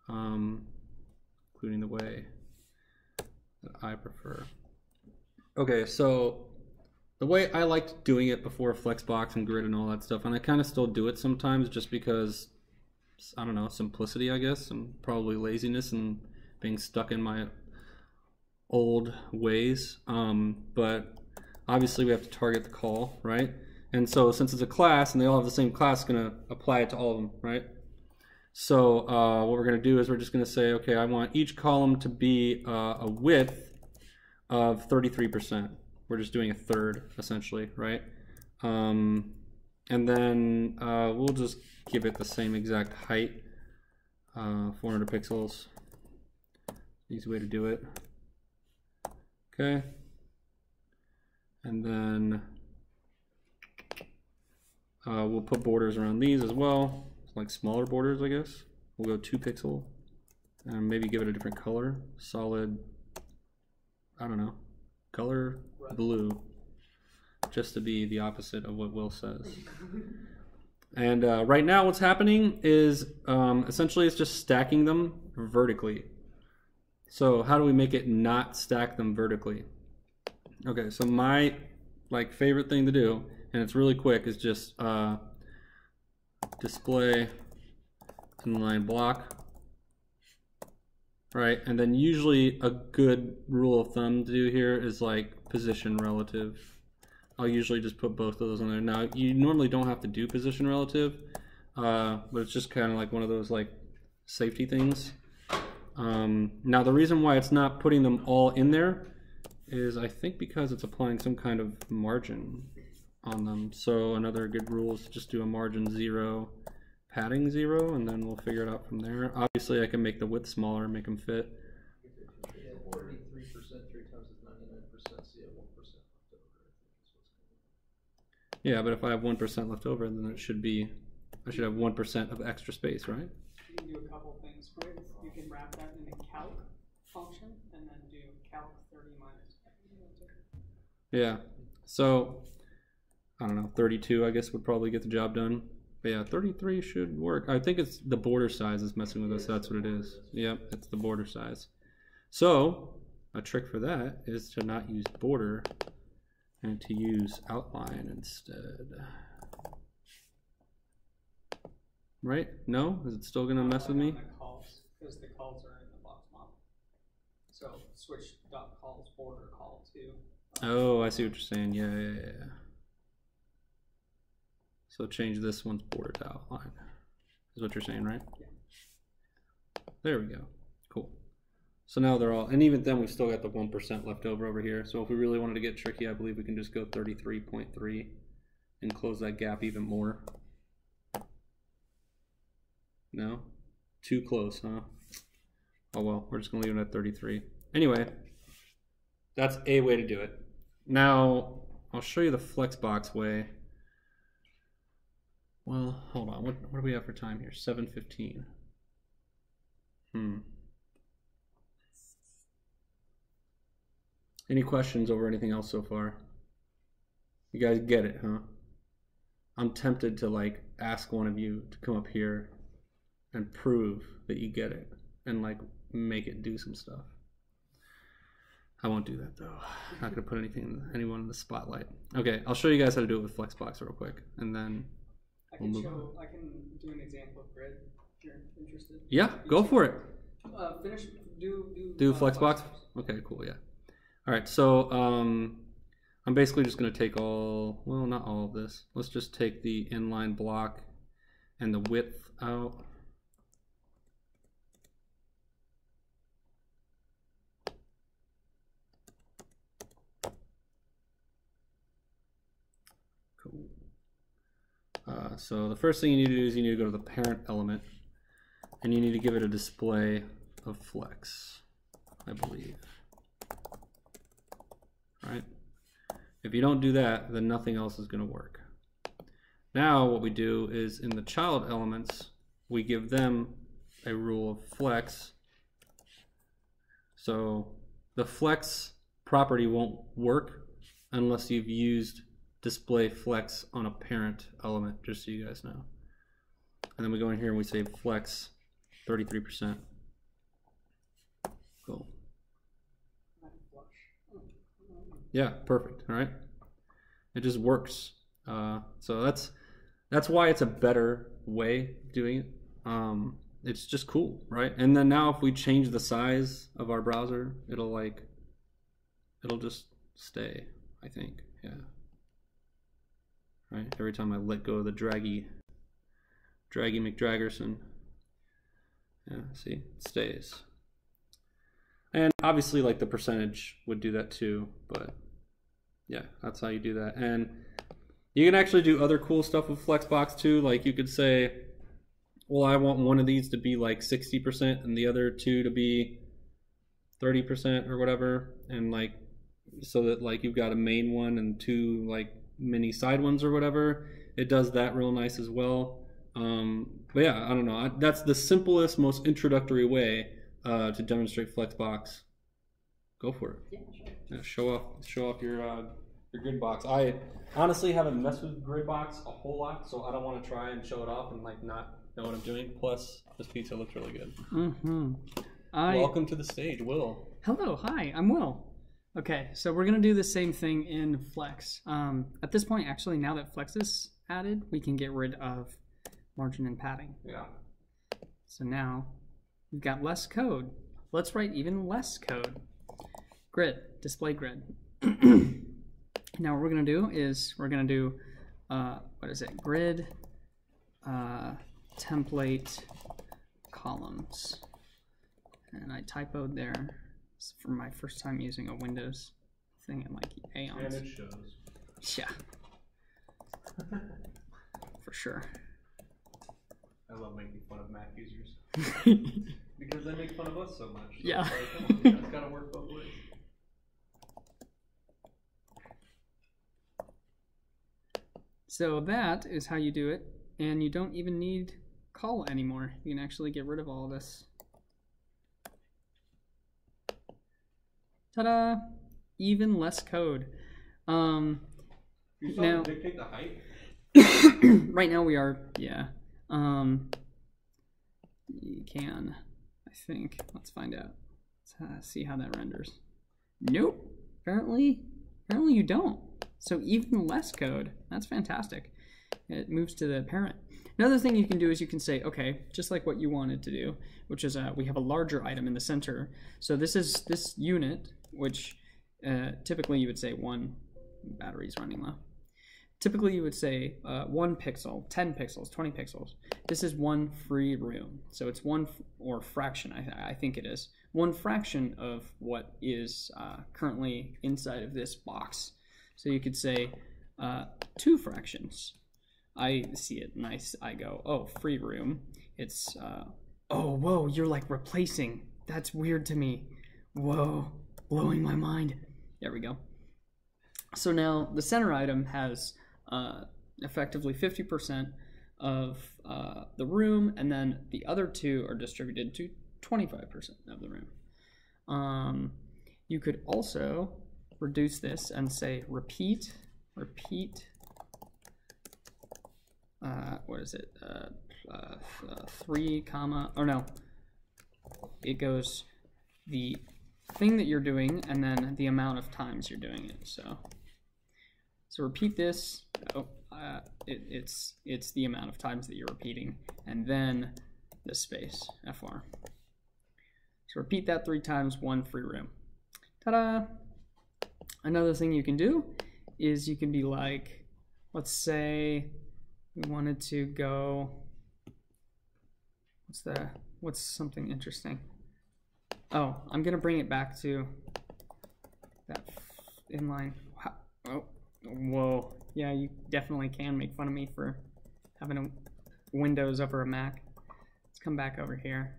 including the way that I prefer. Okay, so the way I liked doing it before Flexbox and Grid and all that stuff, and I kind of still do it sometimes just because, I don't know, simplicity, I guess, and probably laziness and being stuck in my old ways. But obviously we have to target the call, right? And so since it's a class and they all have the same class, it's going to apply it to all of them, right? So what we're going to do is we're just going to say, okay, I want each column to be a width of 33%. We're just doing a third, essentially, right? And then we'll just give it the same exact height, 400 pixels. Easy way to do it. Okay. And then we'll put borders around these as well, like smaller borders, I guess. We'll go 2 pixel and maybe give it a different color, solid, I don't know, color blue, just to be the opposite of what Will says. And right now what's happening is essentially it's just stacking them vertically. So how do we make it not stack them vertically? Okay, so my favorite thing to do, and it's really quick, is just display inline block, right? And then usually a good rule of thumb to do here is like position relative. I'll usually just put both of those on there. Now you normally don't have to do position relative, but it's just kind of like one of those like safety things. Now the reason why it's not putting them all in there is I think because it's applying some kind of margin on them. So another good rule is to just do a margin 0, padding 0, and then we'll figure it out from there. Obviously I can make the width smaller, make them fit.
33%, 3 times is 99%, so you have 1% left over.
Yeah, but if I have 1% left over, then it should be, I should have 1% of extra space, right?
You can do a couple things with. You can wrap that in a calc function and then do calc 30 minus.
Yeah, so I don't know, 32 I guess would probably get the job done. But yeah, 33 should work. I think it's the border size is messing with us. That's what it is. Yep, it's the border size. So a trick for that is to not use border and to use outline instead. Right? No? Is it still going to mess with me?
Because the calls are in the box model. So switch dot calls border call to.
Oh, I see what you're saying. Yeah. So change this one's border to outline. Is what you're saying, right?
Yeah.
There we go. Cool. So now they're all, and even then we've still got the 1% left over here. So if we really wanted to get tricky, I believe we can just go 33.3 and close that gap even more. No? Too close, huh? Oh well, we're just gonna leave it at 33. Anyway, that's a way to do it. Now, I'll show you the Flexbox way. Well, hold on, what do we have for time here? 7:15. Any questions over anything else so far? You guys get it, huh? I'm tempted to like ask one of you to come up here and prove that you get it and like make it do some stuff. I won't do that though. I'm not gonna put anyone in the spotlight. Okay, I'll show you guys how to do it with Flexbox real quick, and then
I can do an example of grid if you're interested.
Yeah, go for it.
Do
Do Flexbox? Okay, cool, yeah. All right, so I'm basically just going to take all, well, not all of this. Let's just take the inline block and the width out. Cool. So the first thing you need to do is you need to go to the parent element, and you need to give it a display of flex, I believe. All right. If you don't do that, then nothing else is going to work. Now what we do is in the child elements, we give them a rule of flex. So the flex property won't work unless you've used display flex on a parent element, just so you guys know. And then we go in here and we say flex 33%. Cool. Yeah, perfect. All right. It just works. So that's why it's a better way of doing it. It's just cool, right? And then now if we change the size of our browser, it'll just stay, I think. Yeah. Right. Every time I let go of the draggy McDraggerson. Yeah, see, it stays. And obviously like the percentage would do that too, but yeah, that's how you do that. And you can actually do other cool stuff with Flexbox too. Like you could say, well, I want one of these to be like 60% and the other two to be 30% or whatever. And like, so that like you've got a main one and two like mini side ones or whatever. It does that real nice as well. But yeah, I don't know. That's the simplest, most introductory way to demonstrate Flexbox. Go for it. Yeah, sure. Yeah, show off your grid box. I honestly haven't messed with grid box a whole lot, so I don't want to try and show it off and like not know what I'm doing. Plus, this pizza looks really good. Welcome to the stage, Will.
Hello, hi, I'm Will. Okay, so we're gonna do the same thing in Flex. At this point, actually, now that Flex is added, we can get rid of margin and padding.
Yeah.
So now we've got less code. Let's write even less code. Grid, display grid. Now what we're gonna do is we're gonna do what is it? Grid template columns. And I typoed there. It's for my first time using a Windows thing in like aeons.
And it shows.
Yeah. For sure.
I love making fun of Mac users. Because they make fun of us so much. So
yeah.
It's like, come on, it's gotta work both ways.
So that is how you do it, and you don't even need call anymore. You can actually get rid of all of this. Ta-da! Even less code.
You
now
dictate the height?
right now we are, yeah. You can, I think. Let's find out. Let's see how that renders. Nope. Apparently you don't. So even less code. That's fantastic. It moves to the parent. Another thing you can do is you can say, okay, just like what you wanted to do, which is we have a larger item in the center. So this is this unit, which typically you would say one battery's running low. Typically you would say 1 pixel, 10 pixels, 20 pixels. This is one free room. So it's one or fraction, I think it is. One fraction of what is currently inside of this box. So you could say 2 fractions. I see it nice. I go, oh, free room. It's, oh, whoa, you're like replacing. That's weird to me. Whoa, blowing my mind. There we go. So now the center item has effectively 50% of the room, and then the other 2 are distributed to 25% of the room. You could also reduce this and say repeat, what is it, 3 comma, or no, it goes the thing that you're doing and then the amount of times you're doing it. So repeat this, it's the amount of times that you're repeating, and then the space, FR. So So repeat that 3 times, 1 free room. Ta-da! Another thing you can do is you can be like, let's say we wanted to go, what's something interesting? Oh, I'm gonna bring it back to that inline. Oh, whoa. Yeah, you definitely can make fun of me for having a Windows over a Mac. Let's come back over here.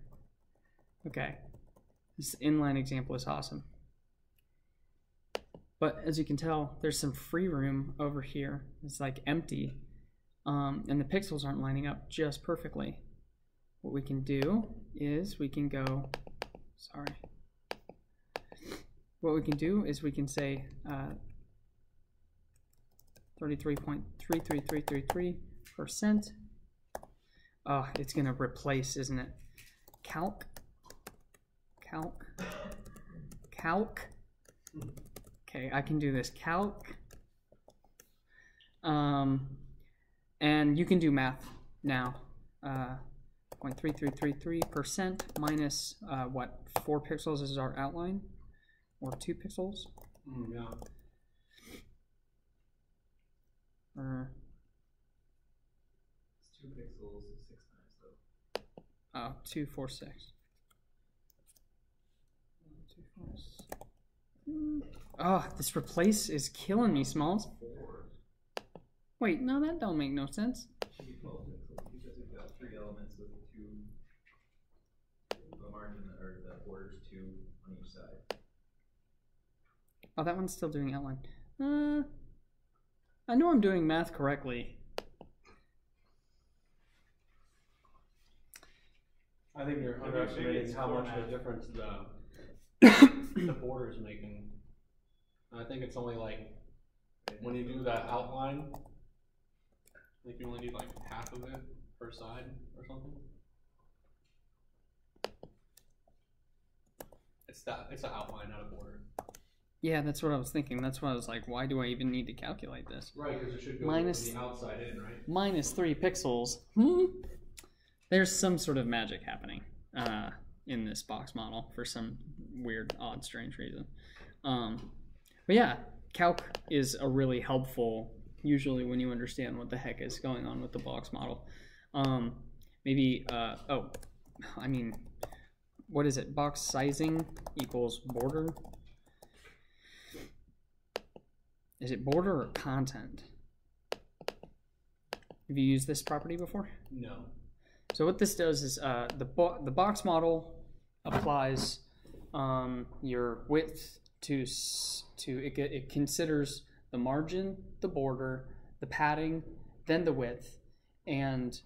Okay, this inline example is awesome. But as you can tell, there's some free room over here. It's like empty, and the pixels aren't lining up just perfectly. What we can do is we can go, sorry. What we can do is we can say 33.33333%. Oh, it's gonna replace, isn't it? Calc. Okay, I can do this calc. And you can do math now. 0.3333% minus what? 4 pixels is our outline, or 2 pixels?
Yeah.
It's 2 pixels 6 times though.
Oh, 246. 246. Oh, this replace is killing me, Smalls.
4.
Wait, no, that don't make no sense.
It should be 12 pixels because we've got 3 elements with 2, the margin or the borders 2 on each side.
Oh, that one's still doing outline. I know I'm doing math correctly.
I think you're
Maybe
underestimating
it's
how much of a
format.
difference the border is making. I think it's only like when you do that outline, I think you only need like half of it per side or something. It's an outline, not a border.
Yeah, that's what I was thinking. That's why I was like, why do I even need to calculate this?
Right, because it should go
Minus-
from the outside in, right?
Minus 3 pixels. There's some sort of magic happening in this box model for some weird, odd, strange reason. But yeah, calc is a really helpful, usually when you understand what the heck is going on with the box model. What is it? Box sizing equals border. Is it border or content? Have you used this property before?
No.
So what this does is the box model applies your width to it considers the margin, the border, the padding, then the width, and